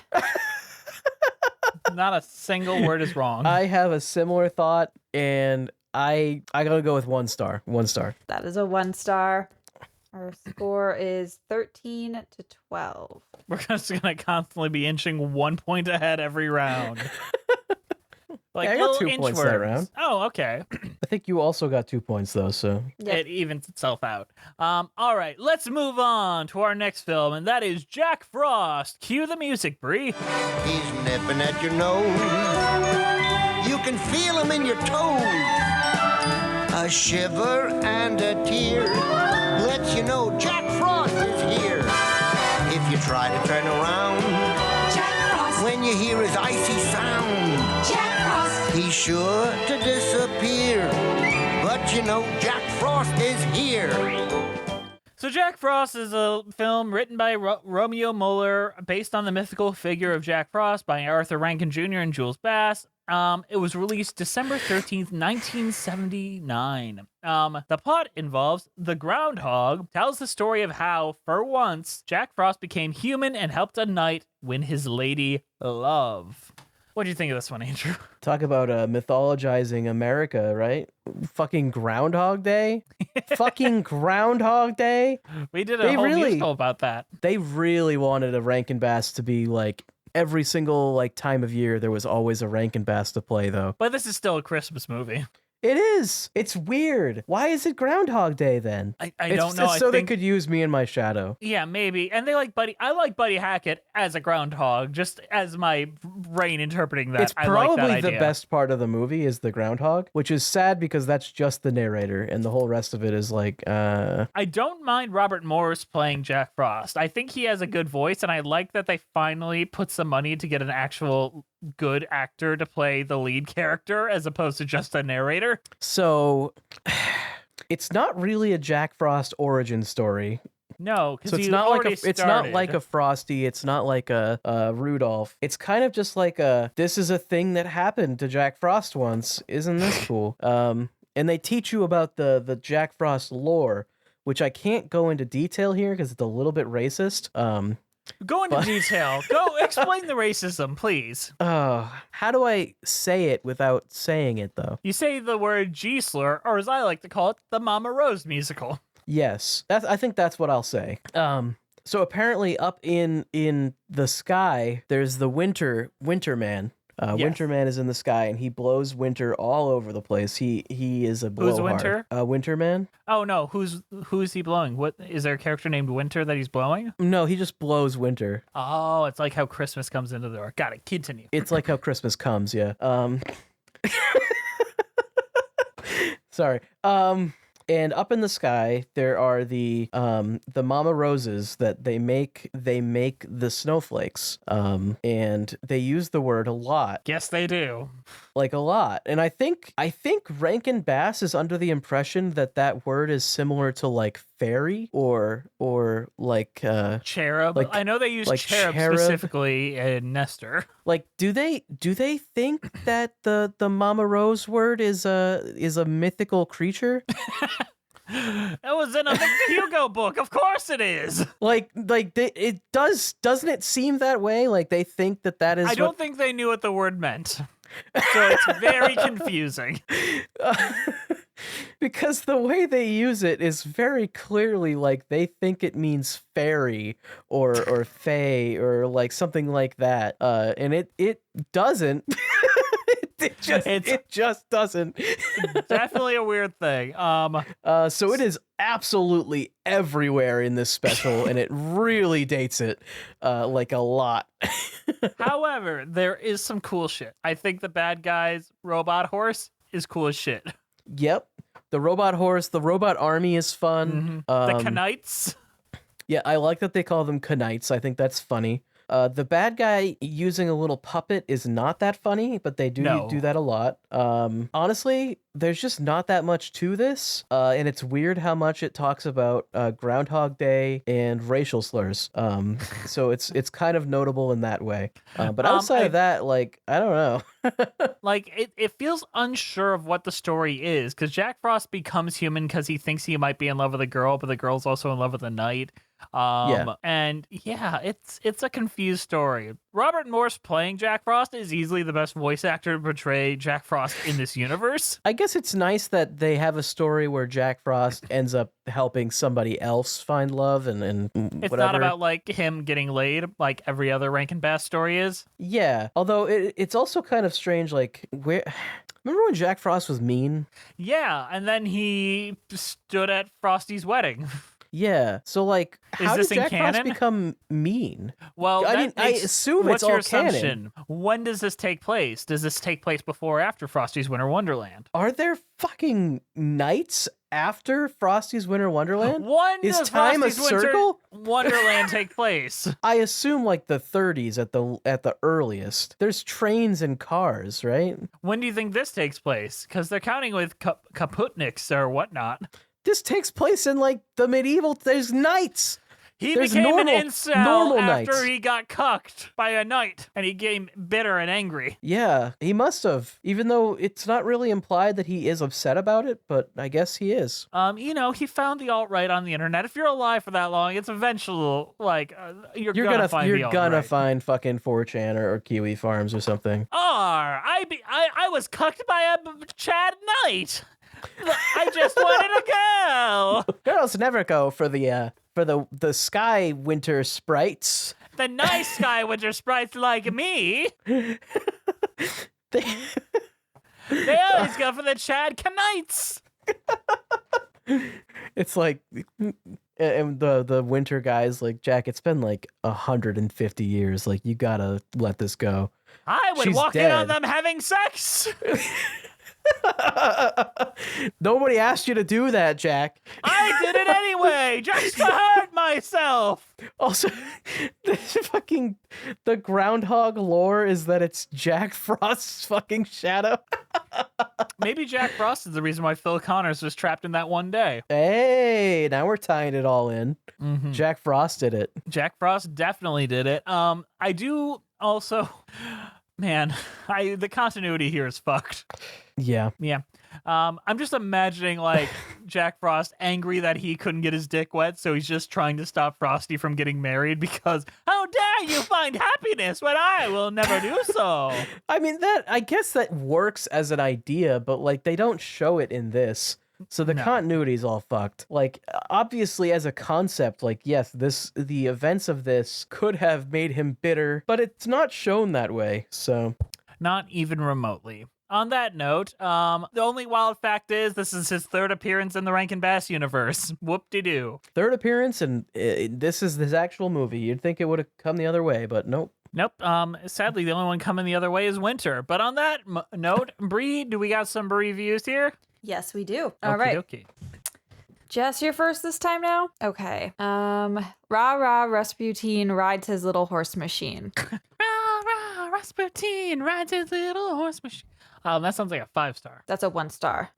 Not a single word is wrong. I have a similar thought, and I gotta go with 1 star. 1 star. That is a 1 star. Our score is 13 to 12. We're just going to constantly be inching 1 point ahead every round. Like Yeah, I got little 2 points that inchworms. round. Oh, okay. I think you also got 2 points though, so Yep. It evens itself out. All right, let's move on to our next film, and that is Jack Frost. Cue the music, Bree. He's nipping at your nose. You can feel him in your toes. A shiver and a tear lets you know Jack Frost is here. If you try to turn around, Jack Frost. When you hear his icy sound, Jack Frost. He's sure to disappear. But you know Jack Frost is here. So Jack Frost is a film written by Romeo Muller, based on the mythical figure of Jack Frost by Arthur Rankin Jr. and Jules Bass. It was released December 13th, 1979. The plot involves the groundhog tells the story of how, for once, Jack Frost became human and helped a knight win his lady love. What do you think of this one, Andrew? talk about mythologizing America, right? Fucking Groundhog Day. Fucking Groundhog Day. We did a whole musical about that. They really wanted a Rankin Bass to be like every single like time of year. There was always a Rankin Bass to play, though. But this is still a Christmas movie. It is. It's weird. Why is it Groundhog Day then? I don't know. It's so they could use me in my shadow. Yeah, maybe. And they like Buddy. I like Buddy Hackett as a groundhog, just as my brain interpreting that. It's I like probably that the idea. best part of the movie is the groundhog, which is sad because that's just the narrator, and the whole rest of it is like, I don't mind Robert Morris playing Jack Frost. I think he has a good voice, and I like that they finally put some money to get an actual good actor to play the lead character as opposed to just a narrator. So it's not really a Jack Frost origin story. No, because So it's not like a Frosty. It's not like a Rudolph. It's kind of just like this is a thing that happened to Jack Frost once. Isn't this cool? And they teach you about the Jack Frost lore, which I can't go into detail here because it's a little bit racist. Go into detail. Go explain the racism, please. How do I say it without saying it though? You say the word G-slur, or as I like to call it, the Mama Rose musical. Yes, I think that's what I'll say. So apparently up in the sky, there's the winter man. Yes. Winter Man is in the sky, and he blows winter all over the place. He is a blowhard. Who's Winter? Winter Man? Oh no, who's he blowing? What is there a character named Winter that he's blowing? No, he just blows winter. Oh, it's like how Christmas comes into the door. Got it. Continue. It's like how Christmas comes, yeah. Sorry. And up in the sky, there are the mama roses that they make the snowflakes. And they use the word a lot. Yes, they do. Like a lot. And I think Rankin Bass is under the impression that word is similar to like fairy or like Cherub. like- I know they use like cherub, cherub. specifically in Nestor. like do they think that the Mama Rose word is a mythical creature? It was in a Victor Hugo book. Of course it is. Doesn't it seem that way? Like they think that is I don't think they knew what the word meant. So it's very confusing. because the way they use it is very clearly like they think it means fairy or fae or like something like that. And it doesn't. It just doesn't. Definitely a weird thing. So it is absolutely everywhere in this special, and it really dates it like a lot. However, there is some cool shit. I think the bad guy's robot horse is cool as shit. Yep. The robot horse, the robot army is fun. The Knights. Yeah, I like that they call them Knights. I think that's funny. The bad guy using a little puppet is not that funny, but they do do that a lot. Honestly, there's just not that much to this, and it's weird how much it talks about Groundhog Day and racial slurs. So it's kind of notable in that way. But outside of that, like, I don't know. Like, it feels unsure of what the story is, because Jack Frost becomes human because he thinks he might be in love with a girl, but the girl's also in love with a knight. And yeah, it's a confused story. Robert Morse playing Jack Frost is easily the best voice actor to portray Jack Frost in this universe. I guess it's nice that they have a story where Jack Frost ends up helping somebody else find love and It's whatever. not about like him getting laid like every other Rankin Bass story is. Yeah, although it's also kind of strange, like, where... Remember when Jack Frost was mean? Yeah, and then he stood at Frosty's wedding. Yeah, so like, how this did in Jack Frost canon? become mean? Well, I that mean, I makes- assume what's it's your all canon. assumption? When does this take place? Does this take place before or after Frosty's Winter Wonderland? Are there fucking knights after Frosty's Winter Wonderland? When Is does time a Frosty's Winter circle? Wonderland take place? I assume like the 30s at the earliest. There's trains and cars, right? When do you think this takes place? Because they're counting with Kaputniks or whatnot. This takes place in like the medieval. There's knights. He There's became normal- an incel normal after knights. he got cucked by a knight, and he became bitter and angry. Yeah, he must have. Even though it's not really implied that he is upset about it, but I guess he is. He found the alt-right on the internet. If you're alive for that long, it's eventual, like, you're gonna find the alt-right. find fucking 4chan or Kiwi Farms or something. I was cucked by a Chad Knight. I just wanted to go. Girls never go for the sky winter sprites. The nice guy winter sprites like me. They always go for the Chad Knights. It's like, and the winter guys like, Jack, it's been like 150 years. Like, you gotta let this go. I would She's walk in on dead. them having sex. Nobody asked you to do that, Jack. I did it anyway, just to hurt myself. Also, the groundhog lore is that it's Jack Frost's fucking shadow. Maybe Jack Frost is the reason why Phil Connors was trapped in that one day. Hey, now we're tying it all in. Jack Frost did it. Jack Frost definitely did it. I do also, man, the continuity here is fucked. Yeah. Yeah. I'm just imagining like Jack Frost angry that he couldn't get his dick wet, so he's just trying to stop Frosty from getting married because how dare you find happiness when I will never do so. I mean, I guess that works as an idea, but like they don't show it in this. So the continuity's all fucked. Like, obviously as a concept, like, yes, the events of this could have made him bitter, but it's not shown that way. So not even remotely. On that note, the only wild fact is this is his third appearance in the Rankin Bass universe. Whoop-de-doo. Third appearance, and this is his actual movie. You'd think it would have come the other way, but nope. Nope. Sadly, the only one coming the other way is Winter. But on that note, Bree, do we got some reviews here? Yes, we do. All right. Okay. Jess, you're first this time now? Okay. Rah, Rasputin rides his little horse machine. Rah, Rasputin rides his little horse machine. That sounds like a 5-star. That's a 1-star.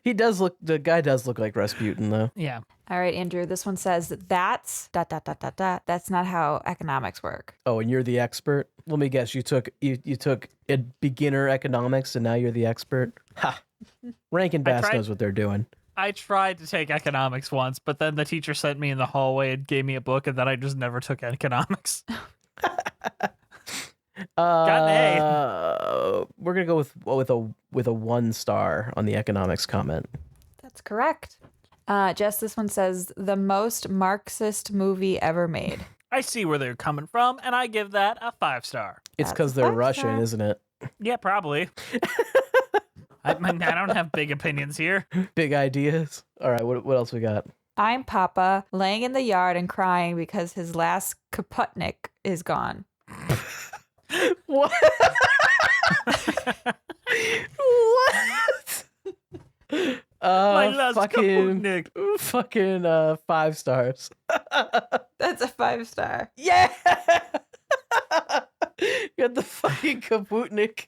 The guy does look like Rasputin, though. Yeah. All right, Andrew, this one says that's ... That's not how economics work. Oh, and you're the expert? Let me guess, you took a beginner economics and now you're the expert? Ha! Rankin Bass knows what they're doing. I tried to take economics once, but then the teacher sent me in the hallway and gave me a book, and then I just never took economics. Got an A. We're gonna go with a 1-star on the economics comment. That's correct. Jess, this one says the most Marxist movie ever made. I see where they're coming from, and I give that a 5-star. It's That's because a they're 5-star. Russian, isn't it? Yeah, probably. I don't have big opinions here. Big ideas. All right, what else we got? I'm Papa laying in the yard and crying because his last Kaputnik is gone. What? My last fucking, Kaputnik. fucking 5 stars. That's a 5-star. Yeah. Got the fucking Kaputnik.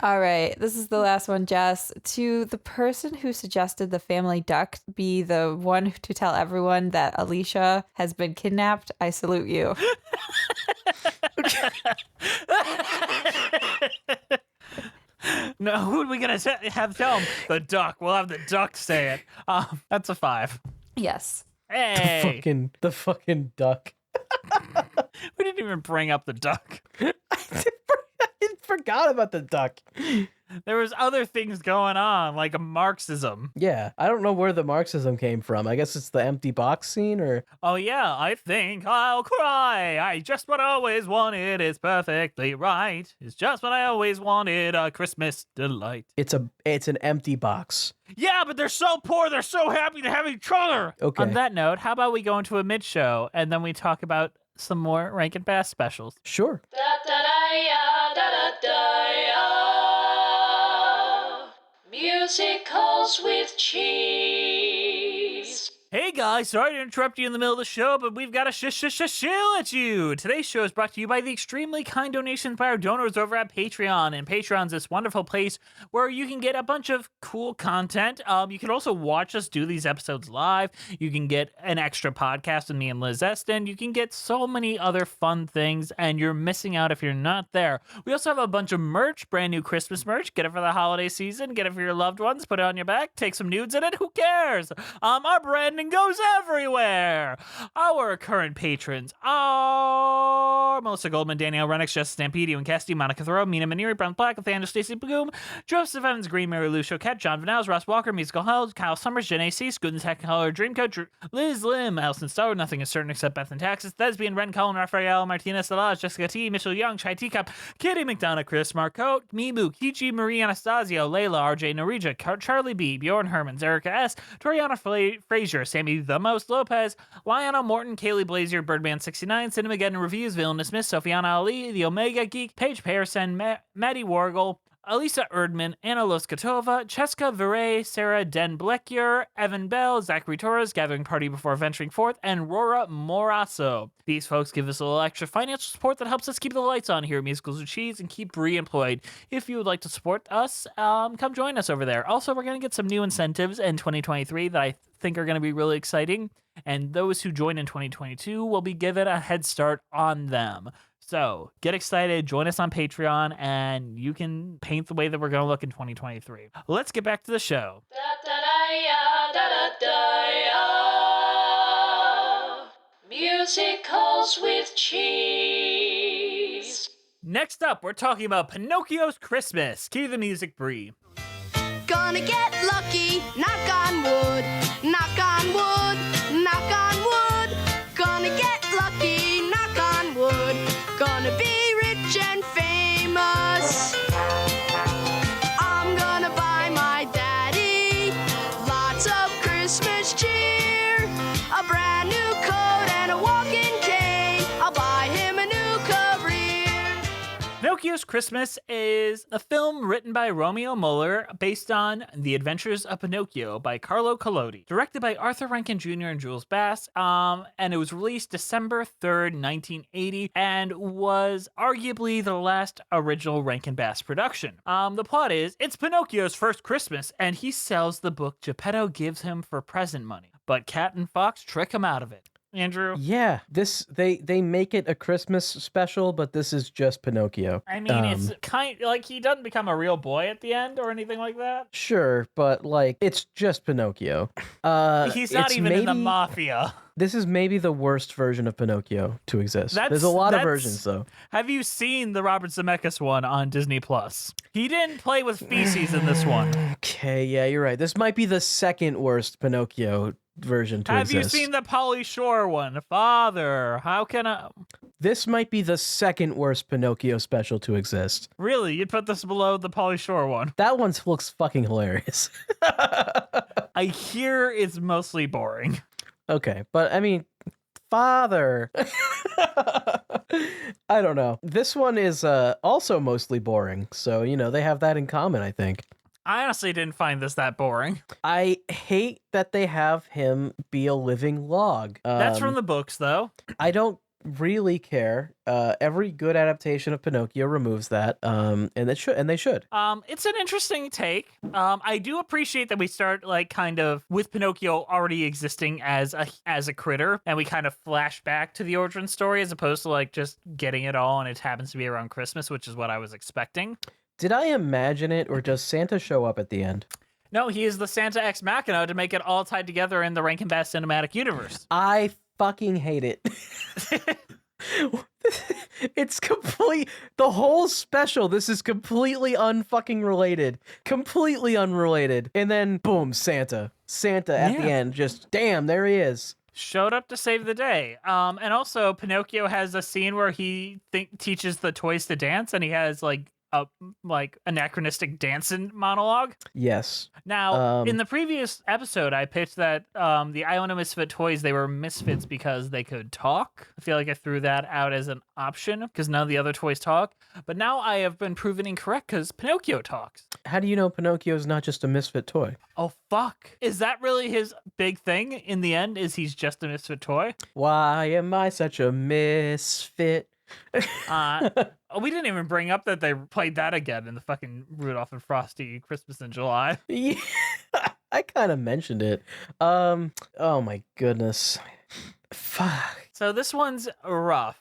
All right, this is the last one, Jess. To the person who suggested the family duck be the one to tell everyone that Alicia has been kidnapped, I salute you. No, who are we gonna have tell him? The duck. We'll have the duck say it. That's a 5. Yes. Hey, The fucking duck. we didn't even bring up the duck. I forgot about the duck. There was other things going on, like a Marxism. Yeah, I don't know where the Marxism came from. I guess it's the empty box scene, or Oh yeah, I think I'll cry. I just what I always wanted is perfectly right. It's just what I always wanted, a Christmas delight. it's an empty box. Yeah, but they're so poor, they're so happy to have each other. Okay. On that note, how about we go into a mid-show and then we talk about some more Rankin Bass specials. Sure. Musicals with cheese. Hey guys, sorry to interrupt you in the middle of the show, but we've got a shill at you. Today's show is brought to you by the extremely kind donations by our donors over at Patreon. And Patreon's this wonderful place where you can get a bunch of cool content. You can also watch us do these episodes live. You can get an extra podcast with me and Liz Eston. You can get so many other fun things, and you're missing out if you're not there. We also have a bunch of merch, brand new Christmas merch. Get it for the holiday season. Get it for your loved ones. Put it on your back. Take some nudes in it. Who cares? Our branding goes everywhere. Our current patrons are Melissa Goldman, Danielle Renix, Jess Stampede, and Cassidy, Monica Thoreau, Mina Maniri, Brown Black, Nathaniel Stacey Boom, Joseph Evans Green, Mary Lou Choquette, John Vanels, Ross Walker, Musical Hell, Kyle Summers, Jen A.C., Scootin' Technicolor, Dreamcoat, Liz Lim, Alison Starr, Nothing is Certain Except Beth and Taxes, Thespian, Ren Cullen, Raphael, Martinez Salaz, Jessica T, Mitchell Young, Chai Teacup, Kitty McDonough, Chris Marcotte, Mimu, Kichi, Marie Anastasio, Layla, RJ Norija, Charlie B, Bjorn Hermans, Erica S, Toriana Frazier, Sammy the Most Lopez, Lionel Morton, Kaylee Blazier, Birdman69, Cinemageddon Reviews, Villainous Miss, Sophiana Ali, The Omega Geek, Paige Pearson, Maddie Wargle, Elisa Erdman, Anna Loskatova, Cheska Viray, Sarah Den Blekier, Evan Bell, Zachary Torres, Gathering Party Before Venturing Forth, and Rora Morasso. These folks give us a little extra financial support that helps us keep the lights on here at Musicals with Cheese and keep re-employed. If you would like to support us, come join us over there. Also, we're going to get some new incentives in 2023 that I think are going to be really exciting, and those who join in 2022 will be given a head start on them. So get excited, join us on Patreon, and you can paint the way that we're going to look in 2023. Let's get back to the show. Musicals with cheese. Next up, we're talking about Pinocchio's Christmas. Cue the music, Brie. Gonna get lucky, knock on wood, knock on wood, knock on wood. Gonna get lucky, knock on wood. Gonna be rich and famous. I'm gonna buy my daddy lots of Christmas cheer. A brand new coat and a walking cane. I'll buy him a new career. Pinocchio's Christmas is a film written by Romeo Muller based on The Adventures of Pinocchio by Carlo Collodi, directed by Arthur Rankin Jr. and Jules Bass, and it was released December 3rd, 1980, and was arguably the last original Rankin Bass production. The plot is, it's Pinocchio's first Christmas, and he sells the book Geppetto gives him for present money, but Cat and Fox trick him out of it. Andrew? Yeah, they make it a Christmas special, but this is just Pinocchio. I mean, it's kind like he doesn't become a real boy at the end or anything like that. Sure, but like it's just Pinocchio. He's not even in the mafia. This is maybe the worst version of Pinocchio to exist. There's a lot of versions though. Have you seen the Robert Zemeckis one on Disney Plus? He didn't play with feces in this one. Okay, yeah, you're right. This might be the second worst Pinocchio version to Have exist. you seen the Pauly Shore one? Father, how can I... This might be the second worst Pinocchio special to exist. Really? You'd put this below the Pauly Shore one? That one looks fucking hilarious. I hear it's mostly boring. Okay, but I mean, Father. I don't know. This one is also mostly boring, so, you know, they have that in common, I think. I honestly didn't find this that boring. I hate that they have him be a living log. That's from the books, though. I don't really care. Every good adaptation of Pinocchio removes that. And they should. It's an interesting take. I do appreciate that we start like kind of with Pinocchio already existing as a critter, and we kind of flash back to the origin story as opposed to like just getting it all and it happens to be around Christmas, which is what I was expecting. Did I imagine it, or does Santa show up at the end? No, he is the Santa Ex Machina to make it all tied together in the Rankin Bass cinematic universe. I fucking hate it. It's complete. The whole special, this is completely unfucking related. Completely unrelated. And then, boom, Santa. Santa at the end, just, damn, there he is. Showed up to save the day. And also, Pinocchio has a scene where he teaches the toys to dance, and he has like a anachronistic dancing monologue. Yes. Now, in the previous episode, I pitched that the Iona Misfit toys, they were misfits because they could talk. I feel like I threw that out as an option because none of the other toys talk. But now I have been proven incorrect because Pinocchio talks. How do you know Pinocchio's not just a misfit toy? Oh, fuck. Is that really his big thing in the end? Is he's just a misfit toy? Why am I such a misfit? We didn't even bring up that they played that again in the fucking Rudolph and Frosty Christmas in July. Yeah, I kind of mentioned it. Oh my goodness. Fuck. So this one's rough.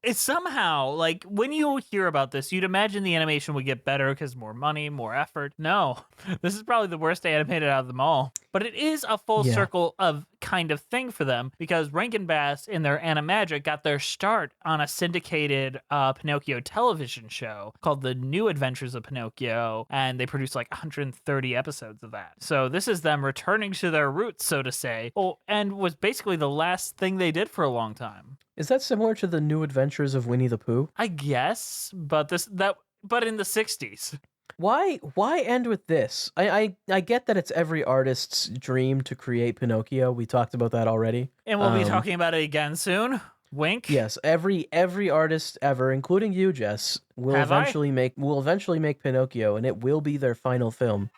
It's somehow like when you hear about this, you'd imagine the animation would get better because more money, more effort. No, this is probably the worst animated out of them all. But it is a full circle of kind of thing for them because Rankin Bass in their Animagic got their start on a syndicated Pinocchio television show called The New Adventures of Pinocchio, and they produced like 130 episodes of that. So this is them returning to their roots, so to say, and was basically the last thing they did for a long time. Is that similar to the New Adventures of Winnie the Pooh? I guess, but in the 60s. Why end with this? I get that it's every artist's dream to create Pinocchio. We talked about that already. And we'll be talking about it again soon. Wink. Yes, every artist ever, including you, Jess, will eventually make Pinocchio, and it will be their final film.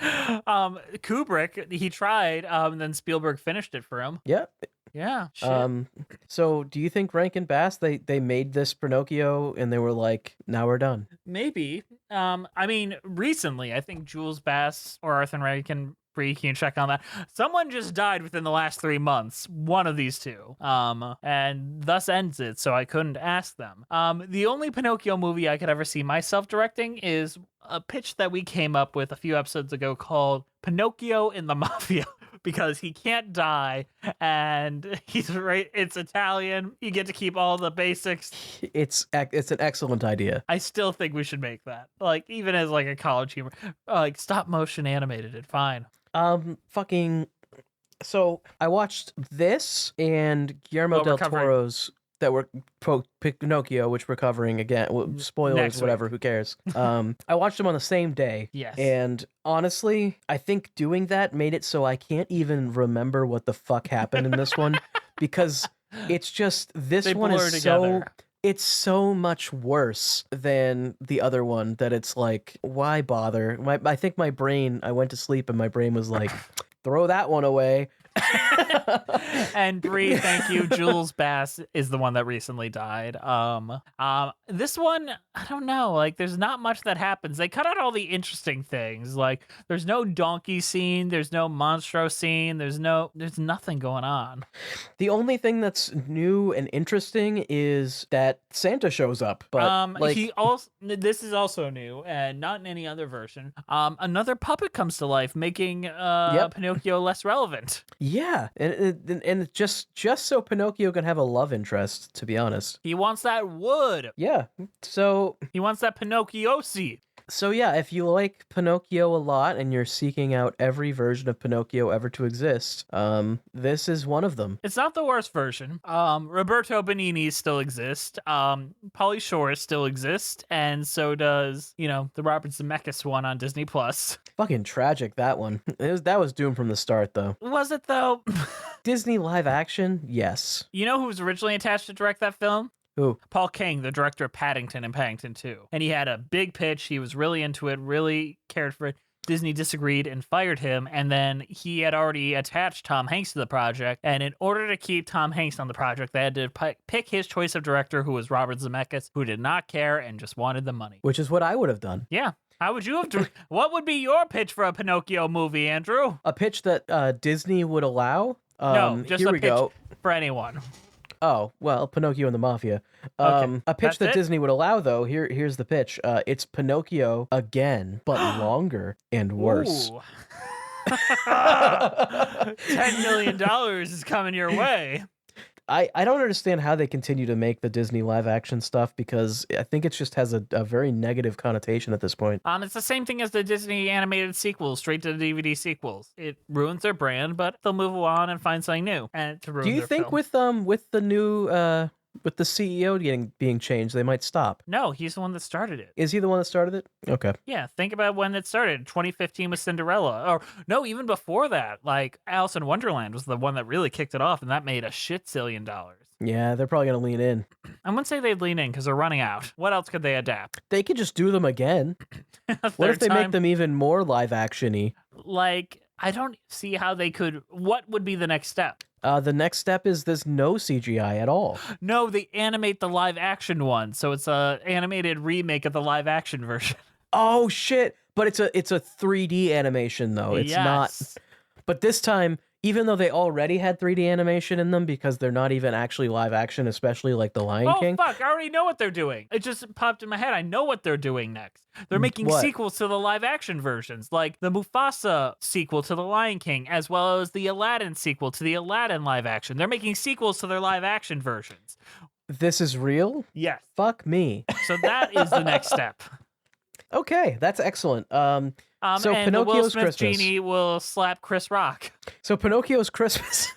Kubrick, he tried, and then Spielberg finished it for him. Yeah. Yeah. Shit. So do you think Rankin Bass they made this Pinocchio and they were like, now we're done? Maybe. I mean, recently, I think Jules Bass or Arthur Rankin, can you check on that? Someone just died within the last 3 months. One of these two. And thus ends it. So I couldn't ask them. The only Pinocchio movie I could ever see myself directing is a pitch that we came up with a few episodes ago called Pinocchio in the Mafia. Because he can't die, and he's right. It's Italian. You get to keep all the basics. It's an excellent idea. I still think we should make that, like even as like a college humor, like stop motion animated it. Fine. So I watched this and Guillermo del Toro's that were Pinocchio, which we're covering again. Spoilers, whatever. Who cares? I watched them on the same day. Yes. And honestly, I think doing that made it so I can't even remember what the fuck happened in this one because it's just this one is together. It's so much worse than the other one that it's like, why bother? I think my brain. I went to sleep and my brain was like, throw that one away. And Bree, thank you. Jules Bass is the one that recently died. This one, I don't know. Like, there's not much that happens. They cut out all the interesting things. Like, there's no donkey scene. There's no monstro scene. There's nothing going on. The only thing that's new and interesting is that Santa shows up. But this is also new and not in any other version. Another puppet comes to life, making Pinocchio less relevant. Yeah, and just so Pinocchio can have a love interest, to be honest. He wants that wood. Yeah, so... He wants that Pinocchiosi. So yeah, if you like Pinocchio a lot and you're seeking out every version of Pinocchio ever to exist, this is one of them. It's not the worst version. Roberto Benigni still exists. Pauly Shore still exists, and so does, the Robert Zemeckis one on Disney Plus. Fucking tragic, that one. That was doomed from the start, though. Was it, though? Disney live action? Yes. You know who was originally attached to direct that film? Who? Paul King, the director of Paddington and Paddington 2. And he had a big pitch. He was really into it, really cared for it. Disney disagreed and fired him, and then he had already attached Tom Hanks to the project, and in order to keep Tom Hanks on the project, they had to pick his choice of director, who was Robert Zemeckis, who did not care and just wanted the money. Which is what I would have done. Yeah. How would you have what would be your pitch for a Pinocchio movie, Andrew? A pitch that Disney would allow? No, just here a we pitch go. for anyone. Oh, well, Pinocchio and the Mafia. Okay, A pitch that's that it? Disney would allow, though, here's the pitch. It's Pinocchio again, but longer and worse. Ooh. $10 million is coming your way. I don't understand how they continue to make the Disney live action stuff, because I think it just has a very negative connotation at this point. It's the same thing as the Disney animated sequels, straight to the DVD sequels. It ruins their brand, but they'll move on and find something new. And to ruin Do you their think film. with the new with the CEO being changed, they might stop? No, he's the one that started it. Is he the one that started it? Okay. Yeah, think about when it started. 2015 with Cinderella. Or no, even before that. Like Alice in Wonderland was the one that really kicked it off, and that made a $1 zillion. Yeah, they're probably going to lean in. I wouldn't say they'd lean in because they're running out. What else could they adapt? They could just do them again. What if they make them even more live action-y? Like, I don't see how they could. What would be the next step? The next step is there's no CGI at all. No, they animate the live action one, so it's a animated remake of the live action version. Oh shit! But it's a 3D animation though. It's not. But this time, even though they already had 3D animation in them, because they're not even actually live action, especially like The Lion King. Oh fuck! I already know what they're doing. It just popped in my head. I know what they're doing next. They're making What? sequels to the live action versions, like the Mufasa sequel to The Lion King, as well as the Aladdin sequel to the Aladdin live action. They're making sequels to their live action versions. This is real? Yes. Fuck me. So that is the next step. Okay, that's excellent. So and the Will Pinocchio's Smith Christmas. genie will slap Chris Rock. So Pinocchio's Christmas.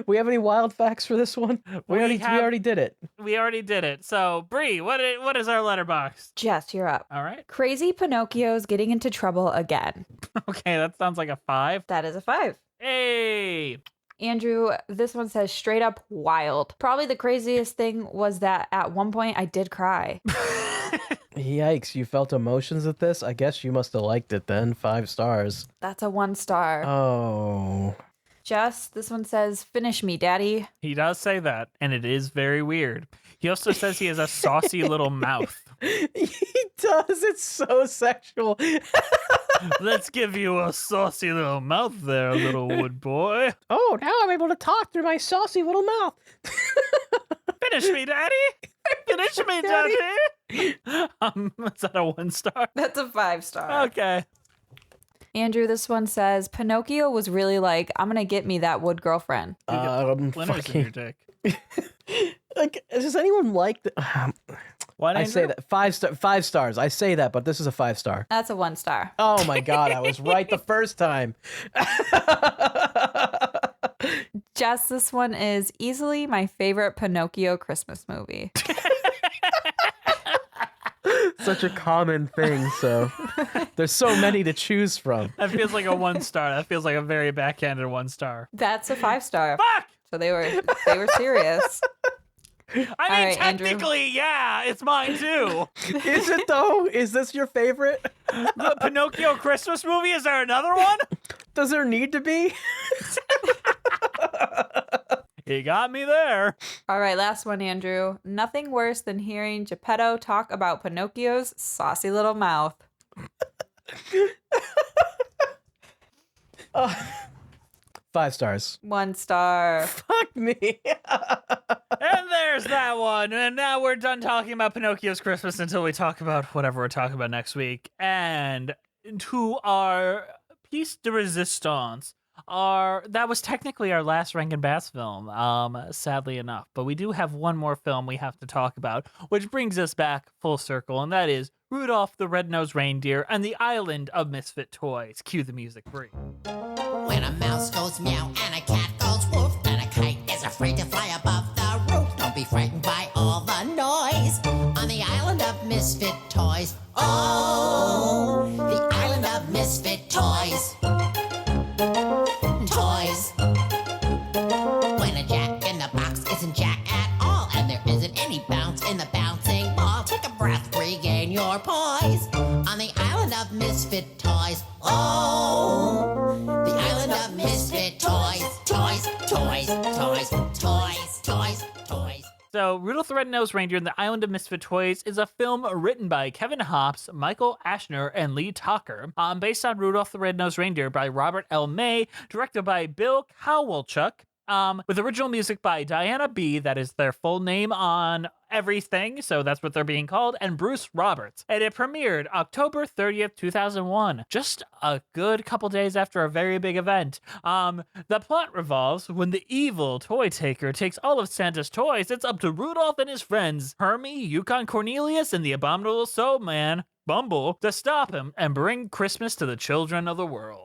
We have any wild facts for this one? We already did it. We already did it. So, Bree, what is our letterbox? Jess, you're up. All right. Crazy Pinocchio's getting into trouble again. Okay, that sounds like a 5. That is a 5. Hey! Andrew, this one says straight up wild. Probably the craziest thing was that at one point I did cry. Yikes, you felt emotions at this? I guess you must have liked it then. 5 stars. That's a 1 star. Oh. Jess, this one says finish me, daddy. He does say that, and it is very weird. He also says he has a saucy little mouth. He does. It's so sexual. Let's give you a saucy little mouth there, little wood boy. Oh, now I'm able to talk through my saucy little mouth. Finish me, daddy. Finish me, daddy. Is that a 1 star? That's a 5 star. Okay. Andrew, this one says Pinocchio was really like, I'm gonna get me that wood girlfriend. Splinters in your dick. Like, does anyone like the... What, I say Andrew? that 5 stars. I say that, but this is a 5 star. That's a 1 star. Oh my god, I was right the first time. Jess, this one is easily my favorite Pinocchio Christmas movie. Such a common thing, so there's so many to choose from. That feels like a 1 star. That feels like a very backhanded 1 star. That's a 5 star. Fuck! So they were serious. I mean, right, Andrew. technically, yeah, it's mine too. Is it though? Is this your favorite? The Pinocchio Christmas movie? Is there another one? Does there need to be? He got me there. All right, last one, Andrew. Nothing worse than hearing Geppetto talk about Pinocchio's saucy little mouth. 5 stars. 1 star. Fuck me. And there's that one. And now we're done talking about Pinocchio's Christmas until we talk about whatever we're talking about next week. And to our piece de resistance, that was technically our last Rankin Bass film, sadly enough. But we do have one more film we have to talk about, which brings us back full circle, and that is Rudolph the Red-Nosed Reindeer and the Island of Misfit Toys. Cue the music, Bree. When a mouse goes meow and a cat goes woof and a kite is afraid to fly above the roof, don't be frightened by all the noise on the island of misfit toys. Oh, the island of misfit toys. Toys. When a jack in the box isn't jack at all and there isn't any bounce in the bouncing ball, take a breath, regain your poise on the island of misfit toys. Red-Nosed Reindeer and the Island of Misfit Toys is a film written by Kevin Hopps, Michael Ashner, and Lee Tucker, based on Rudolph the Red-Nosed Reindeer by Robert L. May, directed by Bill Kowalchuk, with original music by Diana B., that is their full name on everything, so that's what they're being called, and Bruce Roberts. And it premiered October 30th, 2001, just a good couple days after a very big event. The plot revolves when the evil toy taker takes all of Santa's toys. It's up to Rudolph and his friends, Hermie, Yukon Cornelius, and the abominable soul man, Bumble, to stop him and bring Christmas to the children of the world.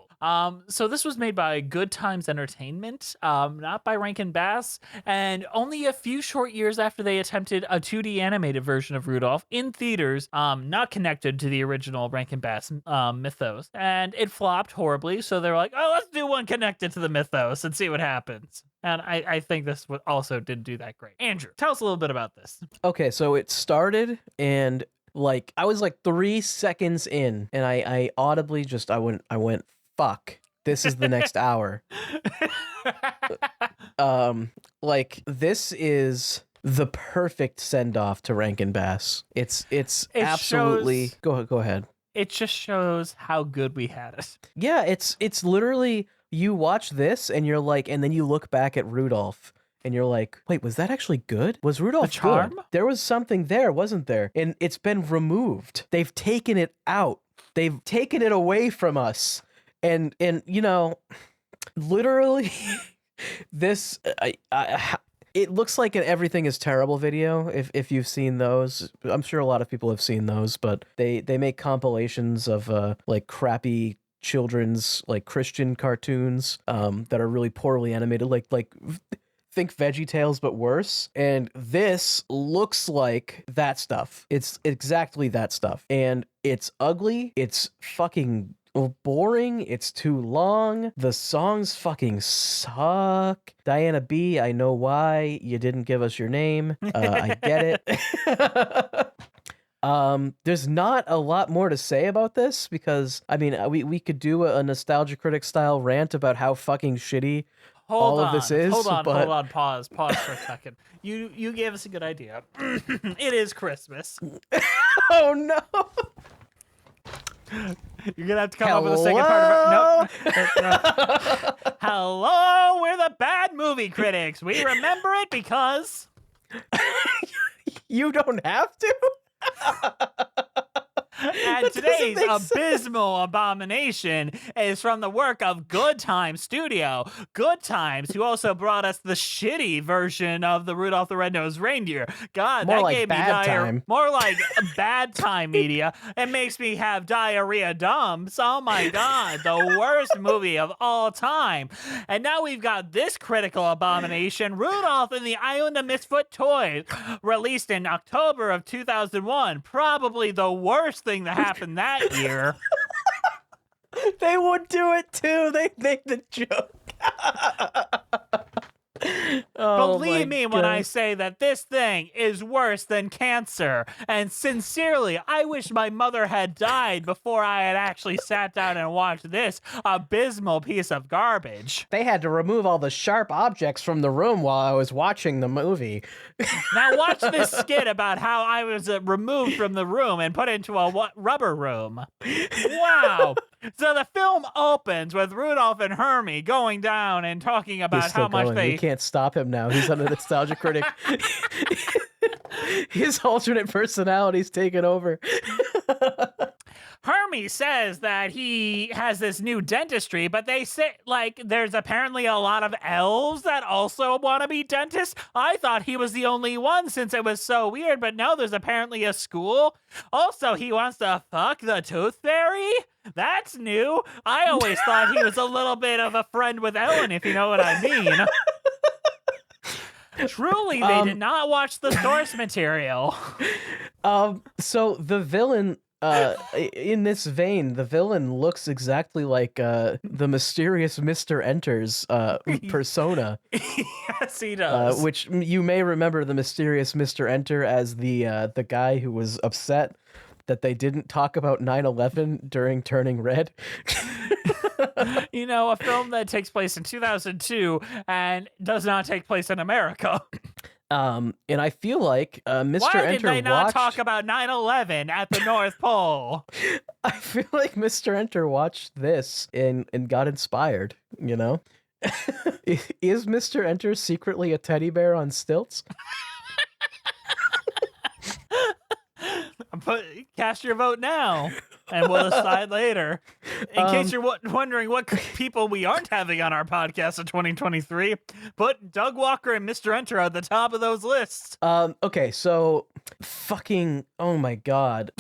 So this was made by Good Times Entertainment, not by Rankin Bass, and only a few short years after they attempted a 2D animated version of Rudolph in theaters, not connected to the original Rankin Bass mythos. And it flopped horribly, so they're like, oh, let's do one connected to the mythos and see what happens. And I think this also didn't do that great. Andrew, tell us a little bit about this. Okay, so it started and I was 3 seconds in and I audibly I went, fuck, this is the next hour. This is the perfect send-off to Rankin Bass. It absolutely shows, go ahead. It just shows how good we had it. Yeah, it's literally, you watch this and you're like, and then you look back at Rudolph and you're like, wait, was that actually good? Was Rudolph the charm? Good? There was something there, wasn't there? And it's been removed. They've taken it out. They've taken it away from us. And literally, this it looks like an Everything is Terrible video. If you've seen those, I'm sure a lot of people have seen those. But they make compilations of crappy children's Christian cartoons that are really poorly animated, like think VeggieTales but worse. And this looks like that stuff. It's exactly that stuff, and it's ugly. It's fucking boring. It's too long. The songs fucking suck. Diana B., I know why you didn't give us your name. I get it. There's not a lot more to say about this because we could do a Nostalgia Critic style rant about how fucking shitty of this is. Hold on, pause for a second. You gave us a good idea. It is Christmas. Oh no. You're gonna have to come up with a second part of it. No. Hello, we're the bad movie critics. We remember it because you don't have to. And today's abysmal abomination is from the work of Good Times Studio. Good Times, who also brought us the shitty version of the Rudolph the Red-Nosed Reindeer. God, more that like gave me time. More like bad time media. It makes me have diarrhea dumps. Oh my God, the worst movie of all time. And now we've got this critical abomination, Rudolph and the Island of Misfit Toys, released in October of 2001. Probably the worst thing that happened that year. They would do it too. They make the joke. Believe me when I say that this thing is worse than cancer. And sincerely, I wish my mother had died before I had actually sat down and watched this abysmal piece of garbage. They had to remove all the sharp objects from the room while I was watching the movie. Now watch this skit about how I was removed from the room and put into a rubber room. Wow. So the film opens with Rudolph and Hermie going down and talking about how much they... You can't stop him now. He's on the Nostalgia Critic. His alternate personality's taken over. Hermie says that he has this new dentistry, but they say, there's apparently a lot of elves that also want to be dentists. I thought he was the only one since it was so weird, but no, there's apparently a school. Also, he wants to fuck the Tooth Fairy? That's new. I always thought he was a little bit of a friend with Ellen, if you know what I mean. Truly, they did not watch the source material. So the villain... in this vein, the villain looks exactly like the mysterious Mr. Enter's persona. Yes, he does. Which you may remember the mysterious Mr. Enter as the guy who was upset that they didn't talk about 9/11 during Turning Red. You know, a film that takes place in 2002 and does not take place in America. And I feel like Mr. Why did Enter they not watched... talk about 9/11 at the North Pole? I feel like Mr. Enter watched this and got inspired, you know? Is Mr. Enter secretly a teddy bear on stilts? Cast your vote now, and we'll decide later. In case you're wondering what people we aren't having on our podcast in 2023, put Doug Walker and Mr. Enter at the top of those lists. Okay, so fucking, oh my god.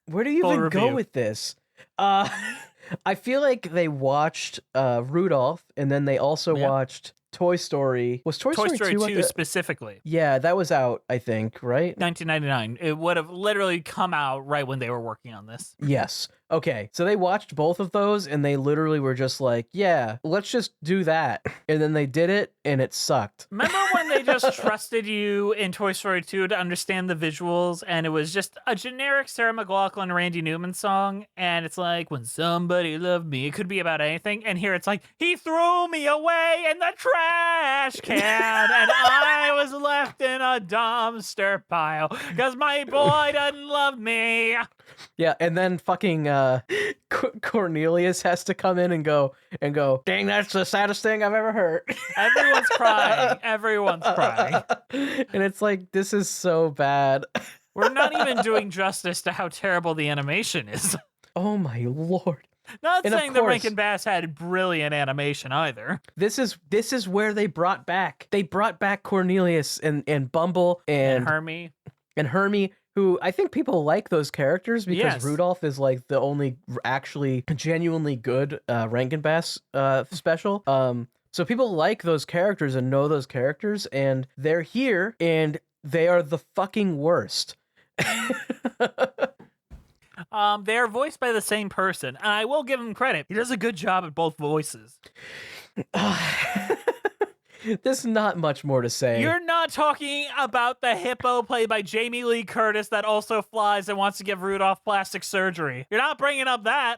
Where do you Full even go review. with this? I feel like they watched Rudolph, and then they also Yeah. watched Toy Story. Was Toy Story 2 at 2 the... specifically. Yeah, that was out, I think, right? 1999. It would have literally come out right when they were working on this. Yes. Okay, so they watched both of those, and they literally were just like, yeah, let's just do that. And then they did it, and it sucked. Remember when they just trusted you in Toy Story 2 to understand the visuals, and it was just a generic Sarah McLachlan, Randy Newman song, and it's like, when somebody loved me, it could be about anything, and here it's like, he threw me away in the trash can, and I was left in a dumpster pile, because my boy doesn't love me. Yeah, and then fucking Cornelius has to come in and go, dang, that's the saddest thing I've ever heard. Everyone's crying. Everyone's crying. And it's like, this is so bad. We're not even doing justice to how terrible the animation is. Oh my lord. Not And of saying that course- Rankin Bass had brilliant animation either. This is where they brought back Cornelius and Bumble And Hermie. and Hermie, who I think people like those characters because Yes. Rudolph is like the only actually genuinely good Rankin Bass special. So people like those characters and know those characters, and they're here and they are the fucking worst. They're voiced by the same person, and I will give him credit. He does a good job at both voices. There's not much more to say. You're not talking about the hippo played by Jamie Lee Curtis that also flies and wants to give Rudolph plastic surgery. You're not bringing up that.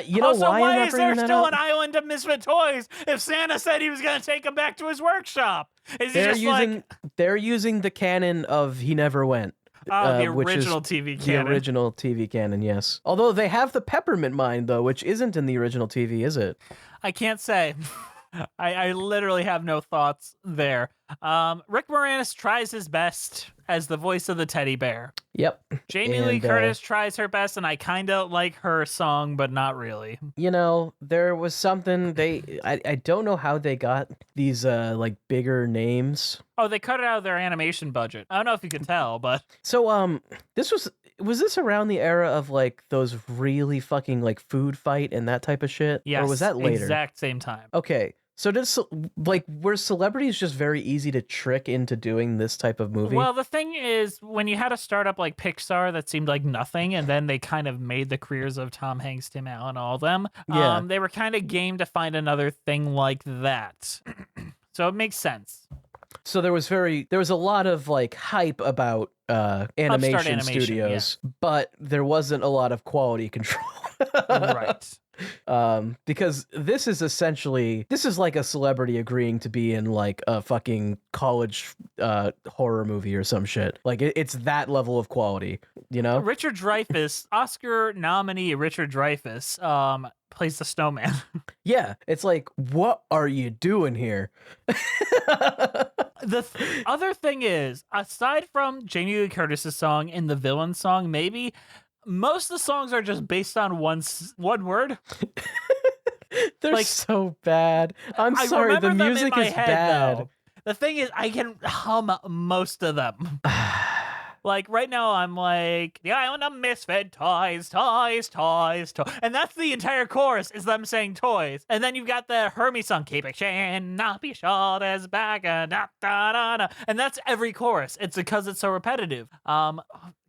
You know Also, why I'm not is there bringing that still up? an island of misfit toys if Santa said he was going to take him back to his workshop? Is he They're just using they're using the canon of He Never Went. the which is original TV The canon? original TV canon, yes. Although they have the peppermint mine, though, which isn't in the original TV, is it? I can't say. I literally have no thoughts there. Rick Moranis tries his best as the voice of the teddy bear. Yep. Jamie Lee And, Curtis tries her best, and I kind of like her song, but not really. You know, there was something I don't know how they got these like bigger names. Oh, they cut it out of their animation budget. I don't know if you could tell, but So this was this around the era of like those really fucking like food fight and that type of shit? yes, Or was that later? exact same time. Okay. So were celebrities just very easy to trick into doing this type of movie? Well, the thing is, when you had a startup like Pixar that seemed like nothing, and then they kind of made the careers of Tom Hanks, Tim Allen, all of them, Yeah. they were kind of game to find another thing like that. So it makes sense. So there was a lot of like hype about animation studios, but there wasn't a lot of quality control. Right. Because this is like a celebrity agreeing to be in like a fucking college horror movie or some shit. Like it's that level of quality, you know? Richard Dreyfuss, Oscar nominee Richard Dreyfuss, plays the snowman. Yeah, it's like, what are you doing here? The other thing is, aside from Jamie Lee Curtis's song and the villain song, maybe most of the songs are just based on one word. They're Like, so bad. I'm I sorry, the remember them in music my is head, bad. though. The thing is, I can hum most of them. Like, right now, I'm like, the island of misfit toys, toys, toys, toys. And that's the entire chorus, is them saying toys. And then you've got the Hermie song, keep it chin, not be short as back, da da da da. And that's every chorus. It's because it's so repetitive.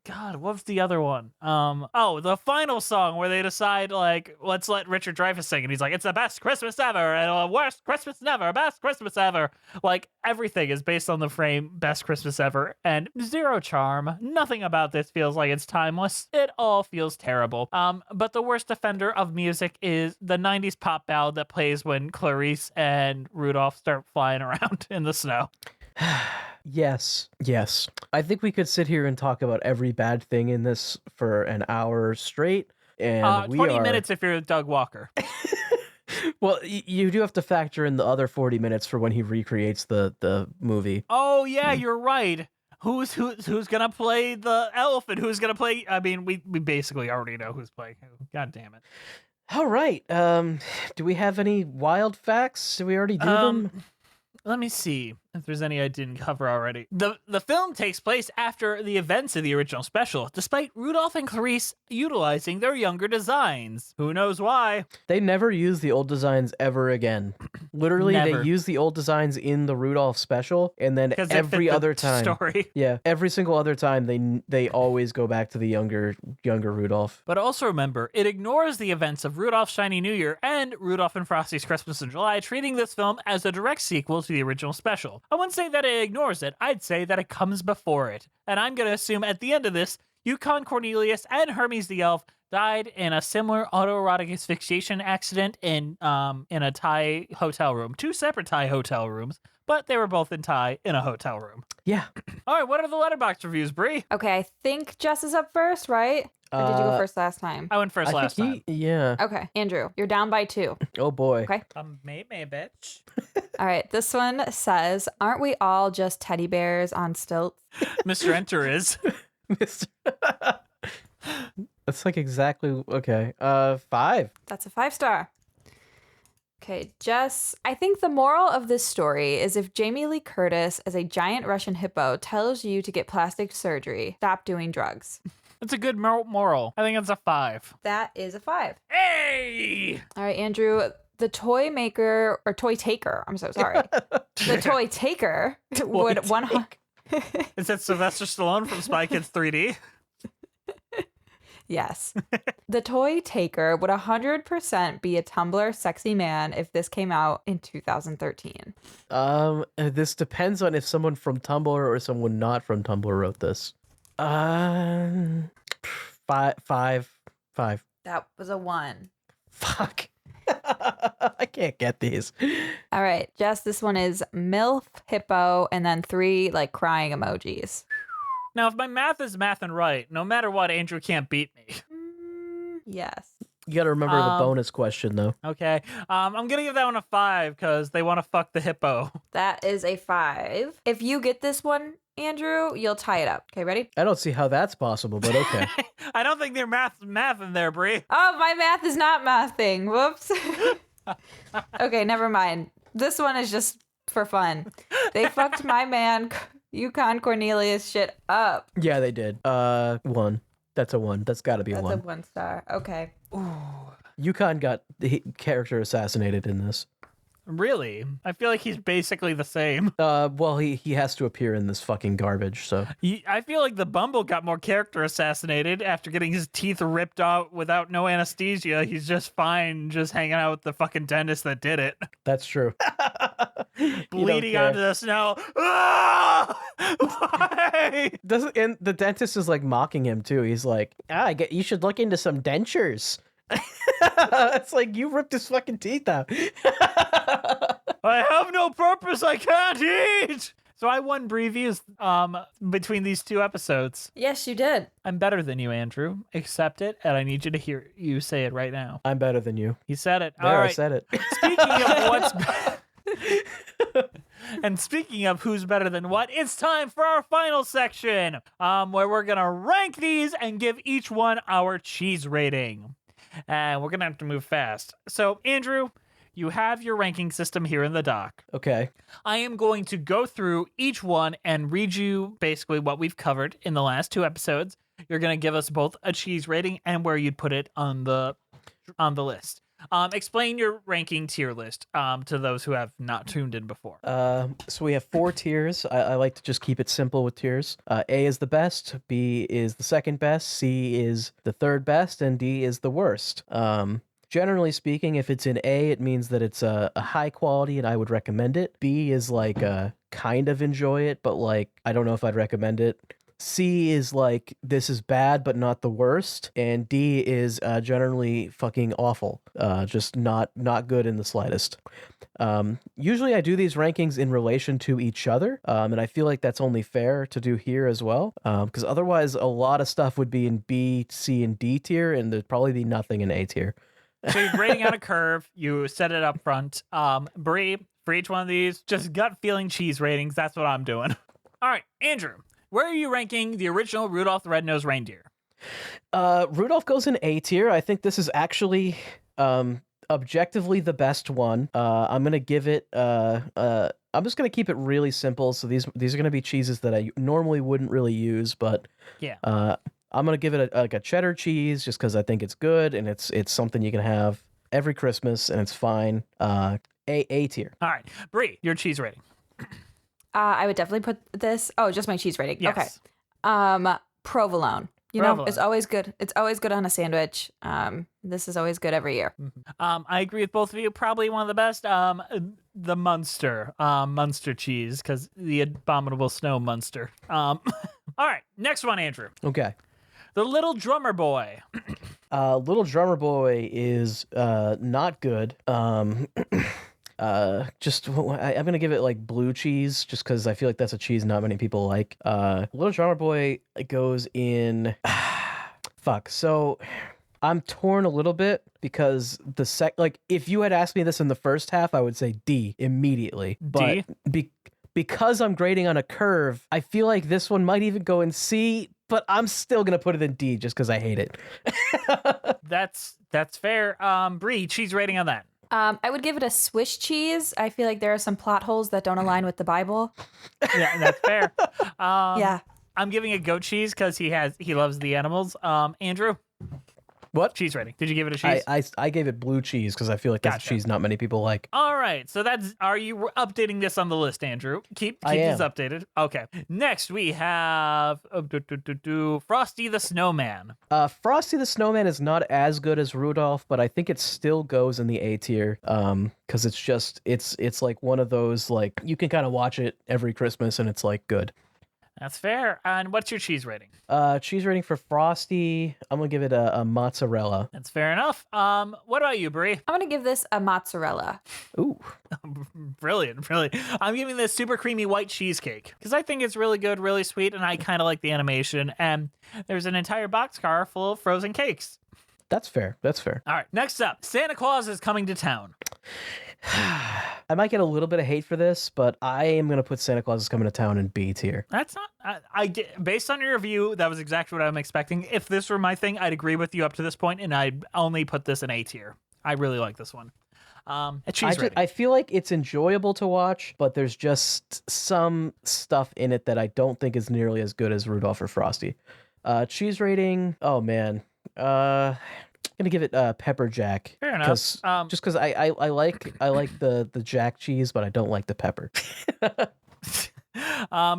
God, what was the other one? The final song where they decide, like, let's let Richard Dreyfuss sing. And he's like, it's the best Christmas ever, and worst Christmas never, best Christmas ever. Like, everything is based on the frame, best Christmas ever, and zero charm. Nothing about this feels like it's timeless. It all feels terrible. But the worst offender of music is the 90s pop ballad that plays when Clarice and Rudolph start flying around in the snow. Yes. I think we could sit here and talk about every bad thing in this for an hour straight. And 20 minutes if you're Doug Walker. Well, you do have to factor in the other 40 minutes for when he recreates the movie. Oh yeah, you're right. Who's gonna play the elf and who's gonna play? I mean, we basically already know who's playing who. God damn it. All right. Do we have any wild facts? Did we already do them? Let me see if there's any I didn't cover already. The film takes place after the events of the original special, despite Rudolph and Clarice utilizing their younger designs. Who knows why? They never use the old designs ever again. Literally, Never. they use the old designs in the Rudolph special, and then 'Cause they fit every the other time, story. yeah, every single other time, they always go back to the younger Rudolph. But also remember, it ignores the events of Rudolph's Shiny New Year and Rudolph and Frosty's Christmas in July, treating this film as a direct sequel to the original special. I wouldn't say that it ignores it, I'd say that it comes before it. And I'm going to assume at the end of this, Yukon Cornelius and Hermes the Elf died in a similar autoerotic asphyxiation accident in a Thai hotel room. 2 separate Thai hotel rooms, but they were both in Thai in a hotel room. Yeah. All right, what are the letterbox reviews, Bree? Okay, I think Jess is up first, right? Or did you go first last time? I went first last time. Yeah. Okay, Andrew, you're down by 2. Oh boy. Okay. Maybe, bitch. All right, this one says, "Aren't we all just teddy bears on stilts?" Mr. Enter is. That's like exactly okay. 5. That's a 5-star. Okay, Jess, I think the moral of this story is if Jamie Lee Curtis as a giant Russian hippo tells you to get plastic surgery, stop doing drugs. That's a good moral. I think it's a 5. That is a 5. Hey! All right, Andrew, the toy maker or toy taker, I'm so sorry. The toy taker would 100. Is that Sylvester Stallone from Spy Kids 3D? Yes. The toy taker would 100% be a Tumblr sexy man if this came out in 2013. This depends on if someone from Tumblr or someone not from Tumblr wrote this. 5. That was a 1. Fuck. I can't get these. All right, Jess, this one is MILF, hippo, and then 3 like crying emojis. Now, if my math is math and right, no matter what, Andrew can't beat me. Yes. You gotta remember the bonus question, though. Okay. I'm going to give that one a 5 because they want to fuck the hippo. That is a 5. If you get this one, Andrew, you'll tie it up. Okay, ready? I don't see how that's possible, but okay. I don't think they're math in there, Brie. Oh, my math is not mathing. Whoops. Okay, never mind. This one is just for fun. They fucked my man Yukon Cornelius shit up. Yeah, they did. 1. That's a 1. That's gotta be That's 1. a 1-star. Okay. Yukon got the character assassinated in this. Really? I feel like he's basically the same. Well, he has to appear in this fucking garbage, so. I feel like the Bumble got more character assassinated after getting his teeth ripped out without no anesthesia. He's just fine, just hanging out with the fucking dentist that did it. That's true. Bleeding onto the snow. Ah! Why? And the dentist is like mocking him too. He's like, you should look into some dentures. It's like, you ripped his fucking teeth out. I have no purpose. I can't eat. So I won previews between these 2 episodes. Yes, you did. I'm better than you, Andrew. Accept it, and I need you to hear you say it right now. I'm better than you. He said it. There, All right. I said it. Speaking of what's and speaking of who's better than what, it's time for our final section, where we're gonna rank these and give each one our cheese rating. And we're gonna have to move fast. So, Andrew, you have your ranking system here in the doc. Okay. I am going to go through each one and read you basically what we've covered in the last 2 episodes. You're going to give us both a cheese rating and where you'd put it on the list. Explain your ranking tier list to those who have not tuned in before. So we have 4 tiers. I like to just keep it simple with tiers. A is the best, B is the second best, C is the third best, and D is the worst. Generally speaking, if it's in A, it means that it's a high quality and I would recommend it. B is like kind of enjoy it, but like I don't know if I'd recommend it. C is like, this is bad, but not the worst. And D is generally fucking awful. Just not good in the slightest. Usually I do these rankings in relation to each other. And I feel like that's only fair to do here as well. Because otherwise a lot of stuff would be in B, C, and D tier, and there'd probably be nothing in A tier. So you're grading on a curve. You set it up front. Bree, for each one of these, just gut feeling cheese ratings. That's what I'm doing. All right, Andrew, where are you ranking the original Rudolph the Red-Nosed Reindeer? Rudolph goes in A tier. I think this is actually objectively the best one. I'm gonna give it. I'm just gonna keep it really simple. So these are gonna be cheeses that I normally wouldn't really use, but Yeah. I'm gonna give it a cheddar cheese just because I think it's good and it's something you can have every Christmas and it's fine. A tier. All right, Bree, your cheese rating. I would definitely put this. Oh, just my cheese rating. Yes. Okay. Provolone. You know, Provolone. it's always good. It's always good on a sandwich. This is always good every year. I agree with both of you. Probably one of the best. The Munster, Munster cheese, because the abominable snow Munster. All right, next one, Andrew. Okay. The Little Drummer Boy. Little Drummer Boy is not good. I'm gonna give it like blue cheese just because I feel like that's a cheese not many people like. Little Drummer Boy goes in. Fuck. So I'm torn a little bit because if you had asked me this in the first half, I would say D immediately. But because I'm grading on a curve, I feel like this one might even go in C. But I'm still gonna put it in D just because I hate it. That's fair. Bree, cheese rating on that. I would give it a Swiss cheese. I feel like there are some plot holes that don't align with the Bible. Yeah, that's fair. Yeah. I'm giving it goat cheese because he loves the animals. Andrew, What? cheese rating? Did you give it a cheese? I gave it blue cheese because I feel like that's Gotcha. a cheese not many people like. All right, so are you updating this on the list, Andrew? Keep I this am. updated. Okay. Next we have Frosty the Snowman. Frosty the Snowman is not as good as Rudolph, but I think it still goes in the A tier. Because it's like one of those like you can kind of watch it every Christmas and it's like good. That's fair. And what's your cheese rating? Cheese rating for Frosty, I'm gonna give it a mozzarella. That's fair enough. What about you, Brie? I'm going to give this a mozzarella. Ooh. Brilliant. I'm giving this super creamy white cheesecake because I think it's really good, really sweet, and I kind of like the animation. And there's an entire boxcar full of frozen cakes. That's fair. All right, next up, Santa Claus is coming to town. I might get a little bit of hate for this, but I am gonna put Santa Claus is Coming to Town in B tier. That's not. I get based on your review, that was exactly what I'm expecting. If this were my thing, I'd agree with you up to this point, and I'd only put this in A tier. I really like this one. A cheese rating. I feel like it's enjoyable to watch, but there's just some stuff in it that I don't think is nearly as good as Rudolph or Frosty. Cheese rating. Oh man. I'm gonna give it pepper jack. Fair enough. Just because I like the jack cheese, but I don't like the pepper.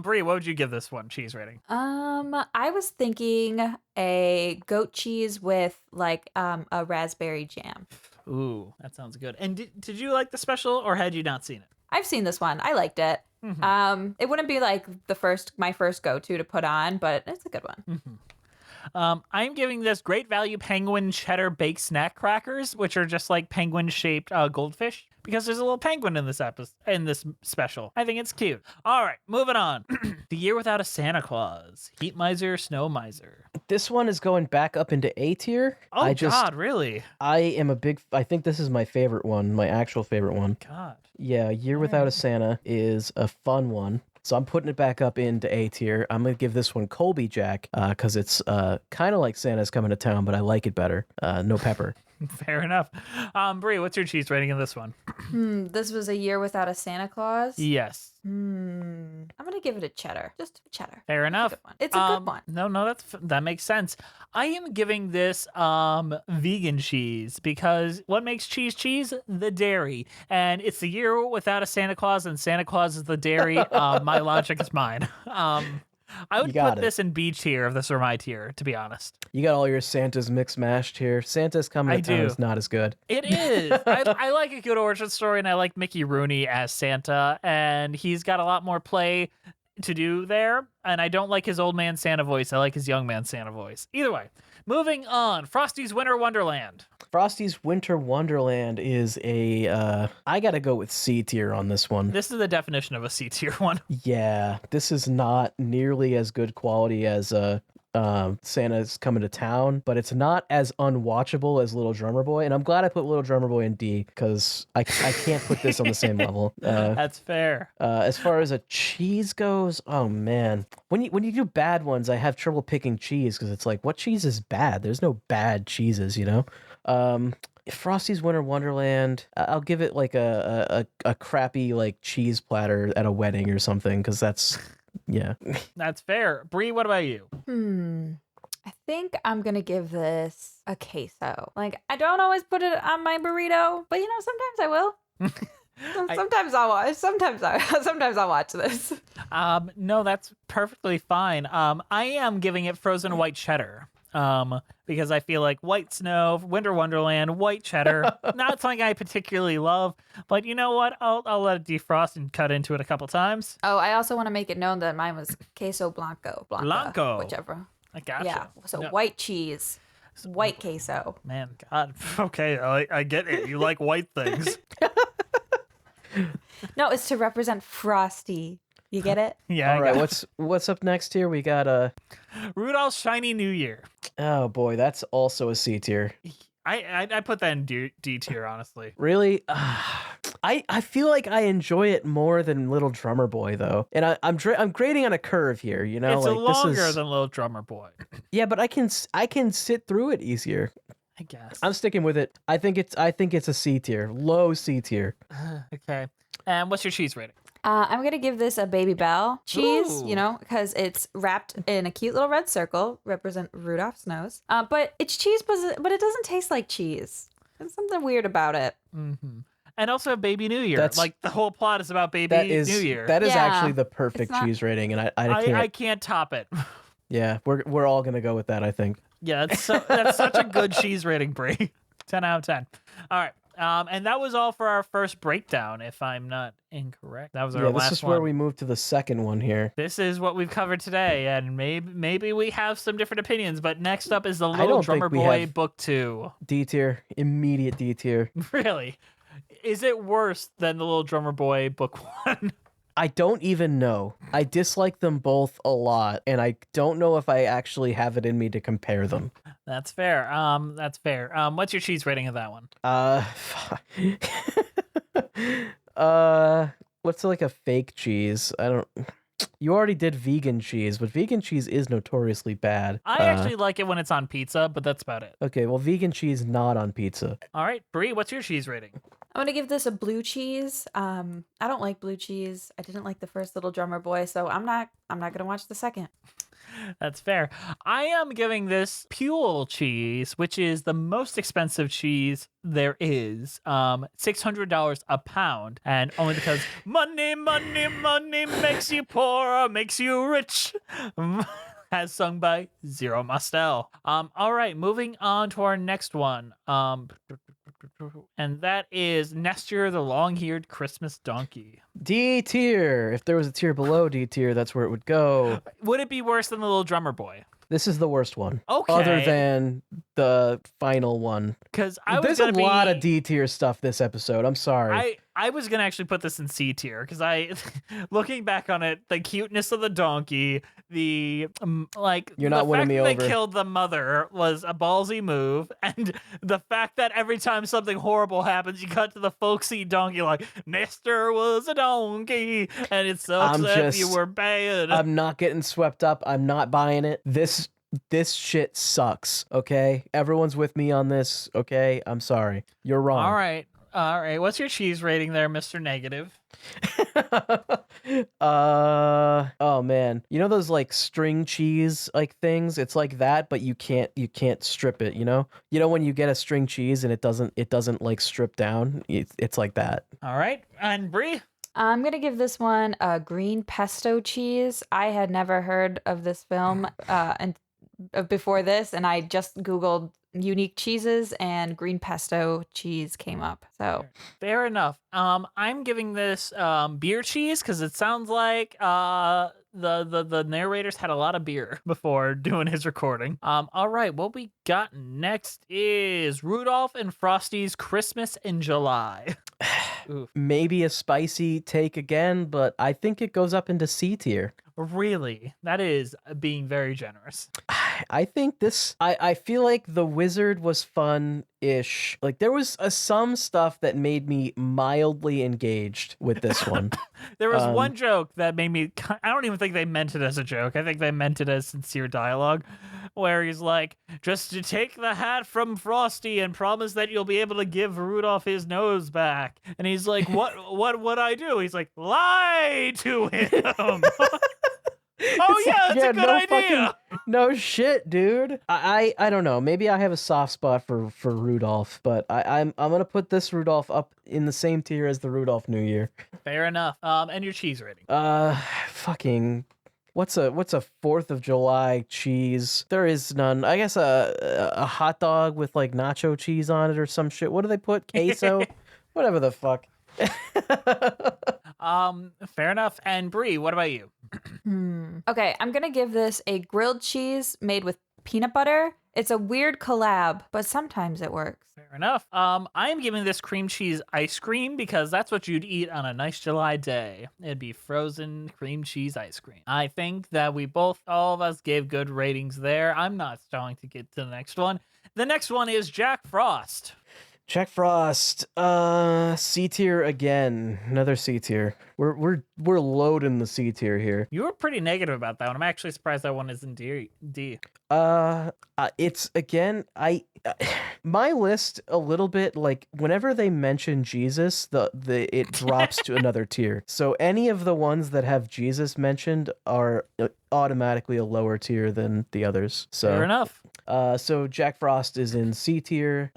Brie, what would you give this one cheese rating? I was thinking a goat cheese with like a raspberry jam. Ooh, that sounds good. And did you like the special, or had you not seen it? I've seen this one. I liked it. It wouldn't be like my first go-to to put on, but it's a good one. I'm giving this Great Value Penguin Cheddar Baked Snack Crackers, which are just like penguin-shaped goldfish, because there's a little penguin in this special. I think it's cute. All right, moving on. The Year Without a Santa Claus. Heat Miser, Snow Miser. This one is going back up into A tier. Oh, God, really? I think this is my favorite one, my actual favorite one. God. Yeah, Year Without a Santa is a fun one. So I'm putting it back up into A tier. I'm going to give this one Colby Jack because it's kind of like Santa's Coming to Town, but I like it better. No pepper. Fair enough. Brie, what's your cheese rating in this one? This was a year without a Santa Claus. Yes. I'm gonna give it a cheddar. Just a cheddar. Fair enough. It's a good one. No, that makes sense. I am giving this vegan cheese because what makes cheese? The dairy. And it's the year without a Santa Claus, and Santa Claus is the dairy. My logic is mine. I would put this in B tier if this were my tier, to be honest. You got all your Santas mixed mashed here. Santa's Coming to Town is not as good. It is. I like a good origin story, and I like Mickey Rooney as Santa, and he's got a lot more play to do there, and I don't like his old man Santa voice. I like his young man Santa voice. Either way, moving on. Frosty's Winter Wonderland. Frosty's Winter Wonderland is a I gotta go with C tier on this one. This is the definition of a C tier one. Yeah, this is not nearly as good quality as Santa's Coming to Town, but it's not as unwatchable as Little Drummer Boy. And I'm glad I put Little Drummer Boy in D because I can't put this on the same level. That's fair. As far as a cheese goes, oh man, when you do bad ones, I have trouble picking cheese because it's like, what cheese is bad? There's no bad cheeses, you know. Frosty's Winter Wonderland, I'll give it like a crappy like cheese platter at a wedding or something because that's. Yeah. That's fair. Bree, what about you? I think I'm going to give this a queso. Like, I don't always put it on my burrito, but sometimes I will. Sometimes I'll watch this. No, that's perfectly fine. I am giving it frozen white cheddar. Because I feel like white snow, Winter Wonderland, white cheddar, not something I particularly love, but you know what? I'll let it defrost and cut into it a couple times. Oh, I also want to make it known that mine was queso blanco. Blanco. Whichever. I gotcha. Yeah, so No. white cheese, white queso. Man, God. Okay, I get it. You like white things. No, it's to represent Frosty. You get it? Yeah. All right. What's up next here? We got Rudolph's Shiny New Year. Oh boy, that's also a C tier. I put that in D tier, honestly. Really? I feel like I enjoy it more than Little Drummer Boy though, and I'm grading on a curve here. You know, It's like longer than Little Drummer Boy. Yeah, but I can sit through it easier. I guess. I'm sticking with it. I think it's a C tier, low C tier. Okay. And what's your cheese rating? I'm going to give this a Baby Bell cheese, Ooh. because it's wrapped in a cute little red circle, represent Rudolph's nose. But it's cheese, but it doesn't taste like cheese. There's something weird about it. Mm-hmm. And also Baby New Year. Like the whole plot is about Baby New Year. That is actually the perfect cheese rating, and I can't top it. Yeah, we're all gonna go with that, I think. Yeah, that's such a good cheese rating, Brie. 10 out of 10. All right. And that was all for our first breakdown, if I'm not incorrect. That was our last one. This is where we move to the second one here. This is what we've covered today, and maybe we have some different opinions, but next up is the Little Drummer Boy Book 2. D tier, immediate D tier. Really? Is it worse than the Little Drummer Boy Book 1? I don't even know. I dislike them both a lot, and I don't know if I actually have it in me to compare them. That's fair. That's fair. What's your cheese rating of that one? What's like a fake cheese? I don't. You already did vegan cheese, but vegan cheese is notoriously bad. I actually like it when it's on pizza, but that's about it. Okay, well, vegan cheese not on pizza. All right, Brie, what's your cheese rating? I'm going to give this a blue cheese. I don't like blue cheese. I didn't like the first Little Drummer Boy, so I'm not going to watch the second. That's fair. I am giving this Puel cheese, which is the most expensive cheese there is, $600 a pound, and only because money makes you poor, makes you rich, as sung by Zero Mostel. All right, moving on to our next one. And that is Nestor the Long-Eared Christmas Donkey. D tier. If there was a tier below D tier, that's where it would go. Would it be worse than the Little Drummer Boy? This is the worst one. Okay. Other than the final one. Because there's a lot of D tier stuff this episode. I'm sorry. I was gonna actually put this in C tier because looking back on it, the cuteness of the donkey, the You're not winning me they over. killed the mother was a ballsy move, and the fact that every time something horrible happens, you cut to the folksy donkey like Nestor was a donkey, and it's so upset you were bad. I'm not getting swept up. I'm not buying it. This shit sucks. Okay, everyone's with me on this. Okay, I'm sorry. You're wrong. All right. What's your cheese rating there, Mr. Negative? Oh man. You know those like string cheese like things? It's like that, but you can't strip it, you know? You know when you get a string cheese and it doesn't like strip down? It's like that. All right. And Brie? I'm going to give this one a green pesto cheese. I had never heard of this film before this, and I just Googled unique cheeses and green pesto cheese came up. So fair enough. I'm giving this beer cheese because it sounds like the narrators had a lot of beer before doing his recording. All right, what we got next is Rudolph and Frosty's Christmas in July. Oof. Maybe a spicy take again, but I think it goes up into C tier. Really? That is being very generous. I think this, I feel like The Wizard was fun-ish. Like, there was some stuff that made me mildly engaged with this one. There was one joke that made me, I don't even think they meant it as a joke. I think they meant it as sincere dialogue, where he's like, just to take the hat from Frosty and promise that you'll be able to give Rudolph his nose back. And he's like, what would I do? He's like, lie to him. Oh yeah, that's a good idea. No shit, dude. I don't know. Maybe I have a soft spot for Rudolph, but I'm gonna put this Rudolph up in the same tier as the Rudolph New Year. Fair enough. And your cheese rating? Fucking. What's a 4th of July cheese? There is none. I guess a hot dog with like nacho cheese on it or some shit. What do they put? Queso? Whatever the fuck. Fair enough. And Brie, what about you? Okay, I'm gonna give this a grilled cheese made with peanut butter. It's a weird collab, but sometimes it works. Fair enough. I am giving this cream cheese ice cream because that's what you'd eat on a nice July day. It'd be frozen cream cheese ice cream. I think that all of us gave good ratings there. I'm not starting to get to the next one. The next one is Jack Frost. Jack Frost, C tier again. Another C tier. We're loading the C tier here. You were pretty negative about that one. I'm actually surprised that one isn't D. It's again. My list a little bit like whenever they mention Jesus, it drops to another tier. So any of the ones that have Jesus mentioned are automatically a lower tier than the others. So fair enough. So Jack Frost is in C tier.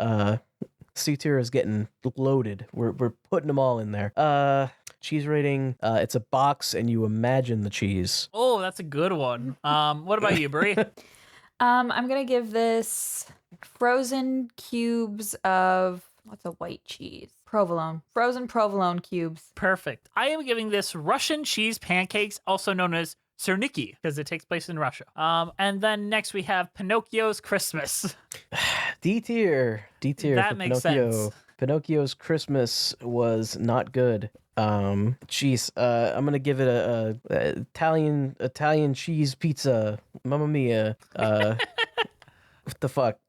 C tier is getting loaded. We're putting them all in there. Cheese rating, it's a box and you imagine the cheese. Oh, that's a good one. What about you, Brie? I'm gonna give this frozen cubes of what's a white cheese? Provolone. Frozen provolone cubes. Perfect. I am giving this Russian cheese pancakes, also known as Serniki, because it takes place in Russia. And then next we have Pinocchio's Christmas. D tier. That for makes Pinocchio. sense. Pinocchio's Christmas was not good. I'm gonna give it a Italian cheese pizza. Mamma mia. What the fuck?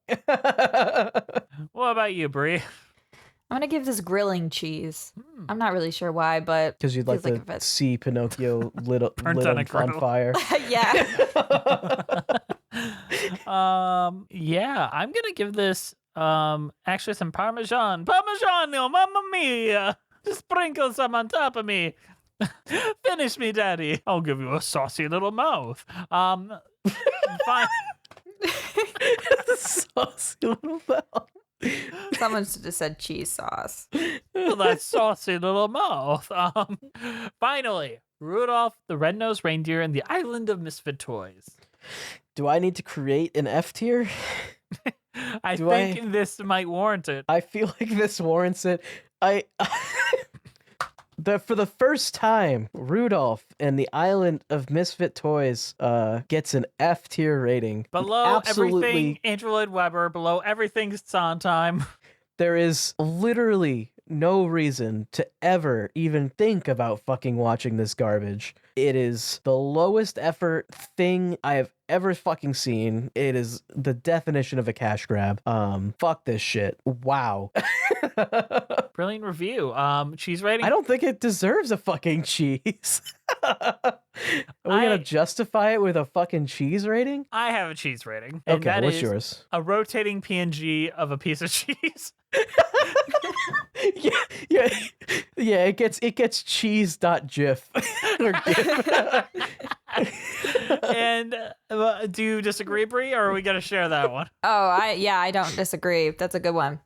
What about you, Brie? I'm gonna give this grilling cheese. I'm not really sure why, but Because you'd like feels to if see Pinocchio lit Burnt on a on griddle. fire. yeah. Yeah, I'm gonna give this actually some Parmesan. Parmigiano, mamma mia! Sprinkle some on top of me. Finish me, Daddy. I'll give you a saucy little mouth. Fine. Saucy little mouth. Someone should have said cheese sauce. That saucy little mouth. Finally, Rudolph the Red-Nosed Reindeer and the Island of Misfit Toys. Do I need to create an F tier? I think this might warrant it. I feel like this warrants it. For the first time, Rudolph and the Island of Misfit Toys gets an F tier rating. Below everything Andrew Lloyd Webber, below everything Sondheim. There is literally no reason to ever even think about fucking watching this garbage. It is the lowest effort thing I have ever fucking seen. It is the definition of a cash grab. Fuck this shit. Wow. Brilliant review. Cheese rating? I don't think it deserves a fucking cheese. Are we gonna justify it with a fucking cheese rating? I have a cheese rating. And Okay, that what's is yours? a rotating PNG of a piece of cheese. Yeah. It gets cheese.gif or GIF. And do you disagree, Brie, or are we gonna share that one? I don't disagree. That's a good one.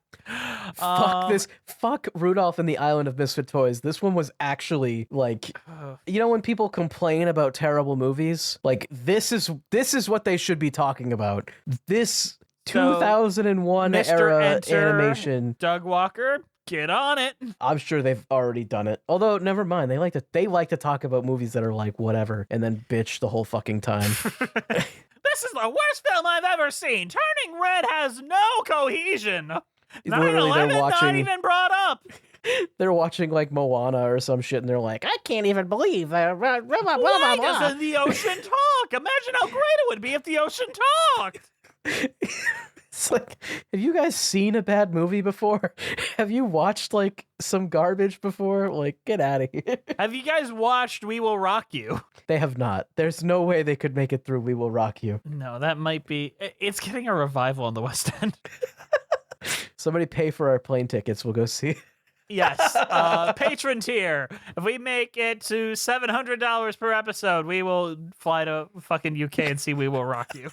Fuck this. Fuck Rudolph and the Island of Misfit Toys. This one was actually like, you know, when people complain about terrible movies, like this is what they should be talking about. This 2001 Mr. era Enter, animation. Doug Walker. Get on it. I'm sure they've already done it. Although, never mind. They like to talk about movies that are like whatever, and then bitch the whole fucking time. This is the worst film I've ever seen. Turning Red has no cohesion. Literally, 9/11 they're watching. not even brought up. They're watching like Moana or some shit, and they're like, I can't even believe that. Blah, blah, blah, blah, Why blah. doesn't the ocean talk? Imagine how great it would be if the ocean talked. It's like, have you guys seen a bad movie before? Have you watched like some garbage before? Like, get out of here. Have you guys watched We Will Rock You? They have not. There's no way they could make it through We Will Rock You. No, that might be. It's getting a revival on the West End. Somebody pay for our plane tickets. We'll go see. Yes, patron tier. If we make it to $700 per episode, we will fly to fucking UK and see We Will Rock You.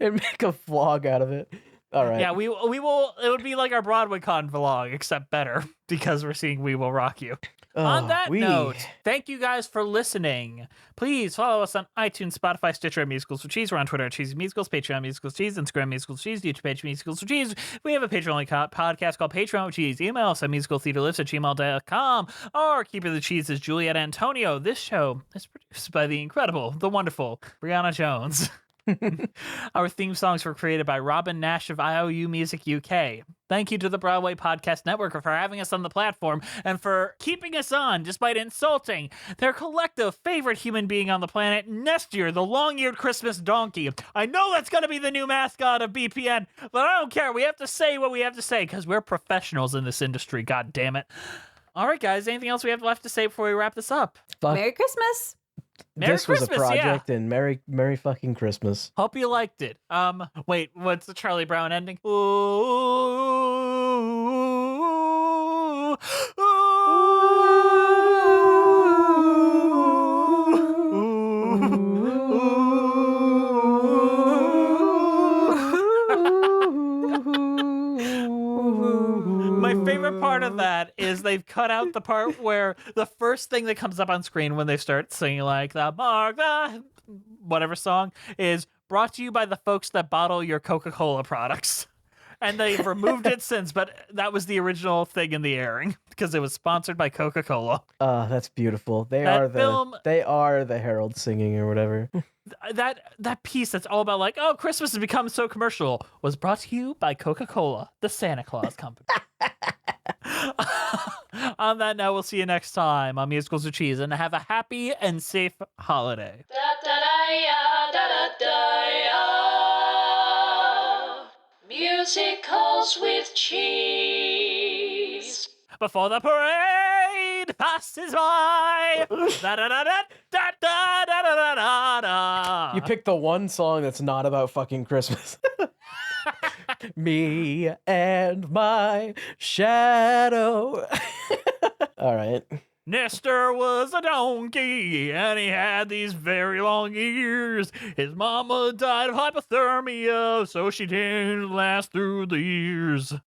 And make a vlog out of it. All right. Yeah, we will. It would be like our Broadway Con vlog, except better because we're seeing We Will Rock You. On that note, thank you guys for listening. Please follow us on iTunes, Spotify, Stitcher, and Musicals for Cheese. We're on Twitter at Cheesy Musicals, Patreon Musicals Cheese, Instagram Musicals Cheese, YouTube page Musicals for Cheese. We have a Patreon-only podcast called Patreon with Cheese. Email us at musicaltheaterlists@gmail.com or Keeper the Cheese is Juliet Antonio. This show is produced by the incredible, the wonderful Brianna Jones. Our theme songs were created by Robin Nash of IOU Music UK. Thank you to the Broadway Podcast Network for having us on the platform and for keeping us on despite insulting their collective favorite human being on the planet, Nestor, the long-eared Christmas donkey. I know that's going to be the new mascot of BPN, but I don't care. We have to say what we have to say because we're professionals in this industry, god damn it. All right, guys, anything else we have left to say before we wrap this up? Merry Christmas. Merry this Christmas, was a project, yeah. and Merry fucking Christmas. Hope you liked it. Wait, what's the Charlie Brown ending? Ooh, My favorite part of that is they've cut out the part where the first thing that comes up on screen when they start singing like the Martha, whatever song, is brought to you by the folks that bottle your Coca-Cola products. And they've removed it since, but that was the original thing in the airing because it was sponsored by Coca-Cola. That's beautiful. They That are the herald singing or whatever. That piece that's all about like, oh, Christmas has become so commercial was brought to you by Coca-Cola, the Santa Claus company. On that note, we'll see you next time on Musicals with Cheese, and have a happy and safe holiday. Musicals with Cheese. Before the parade passes by. Da-da-da-da-da-da-da-da-da. You picked the one song that's not about fucking Christmas. Me and my shadow. All right. Nestor was a donkey, and he had these very long ears. His mama died of hypothermia, so she didn't last through the years.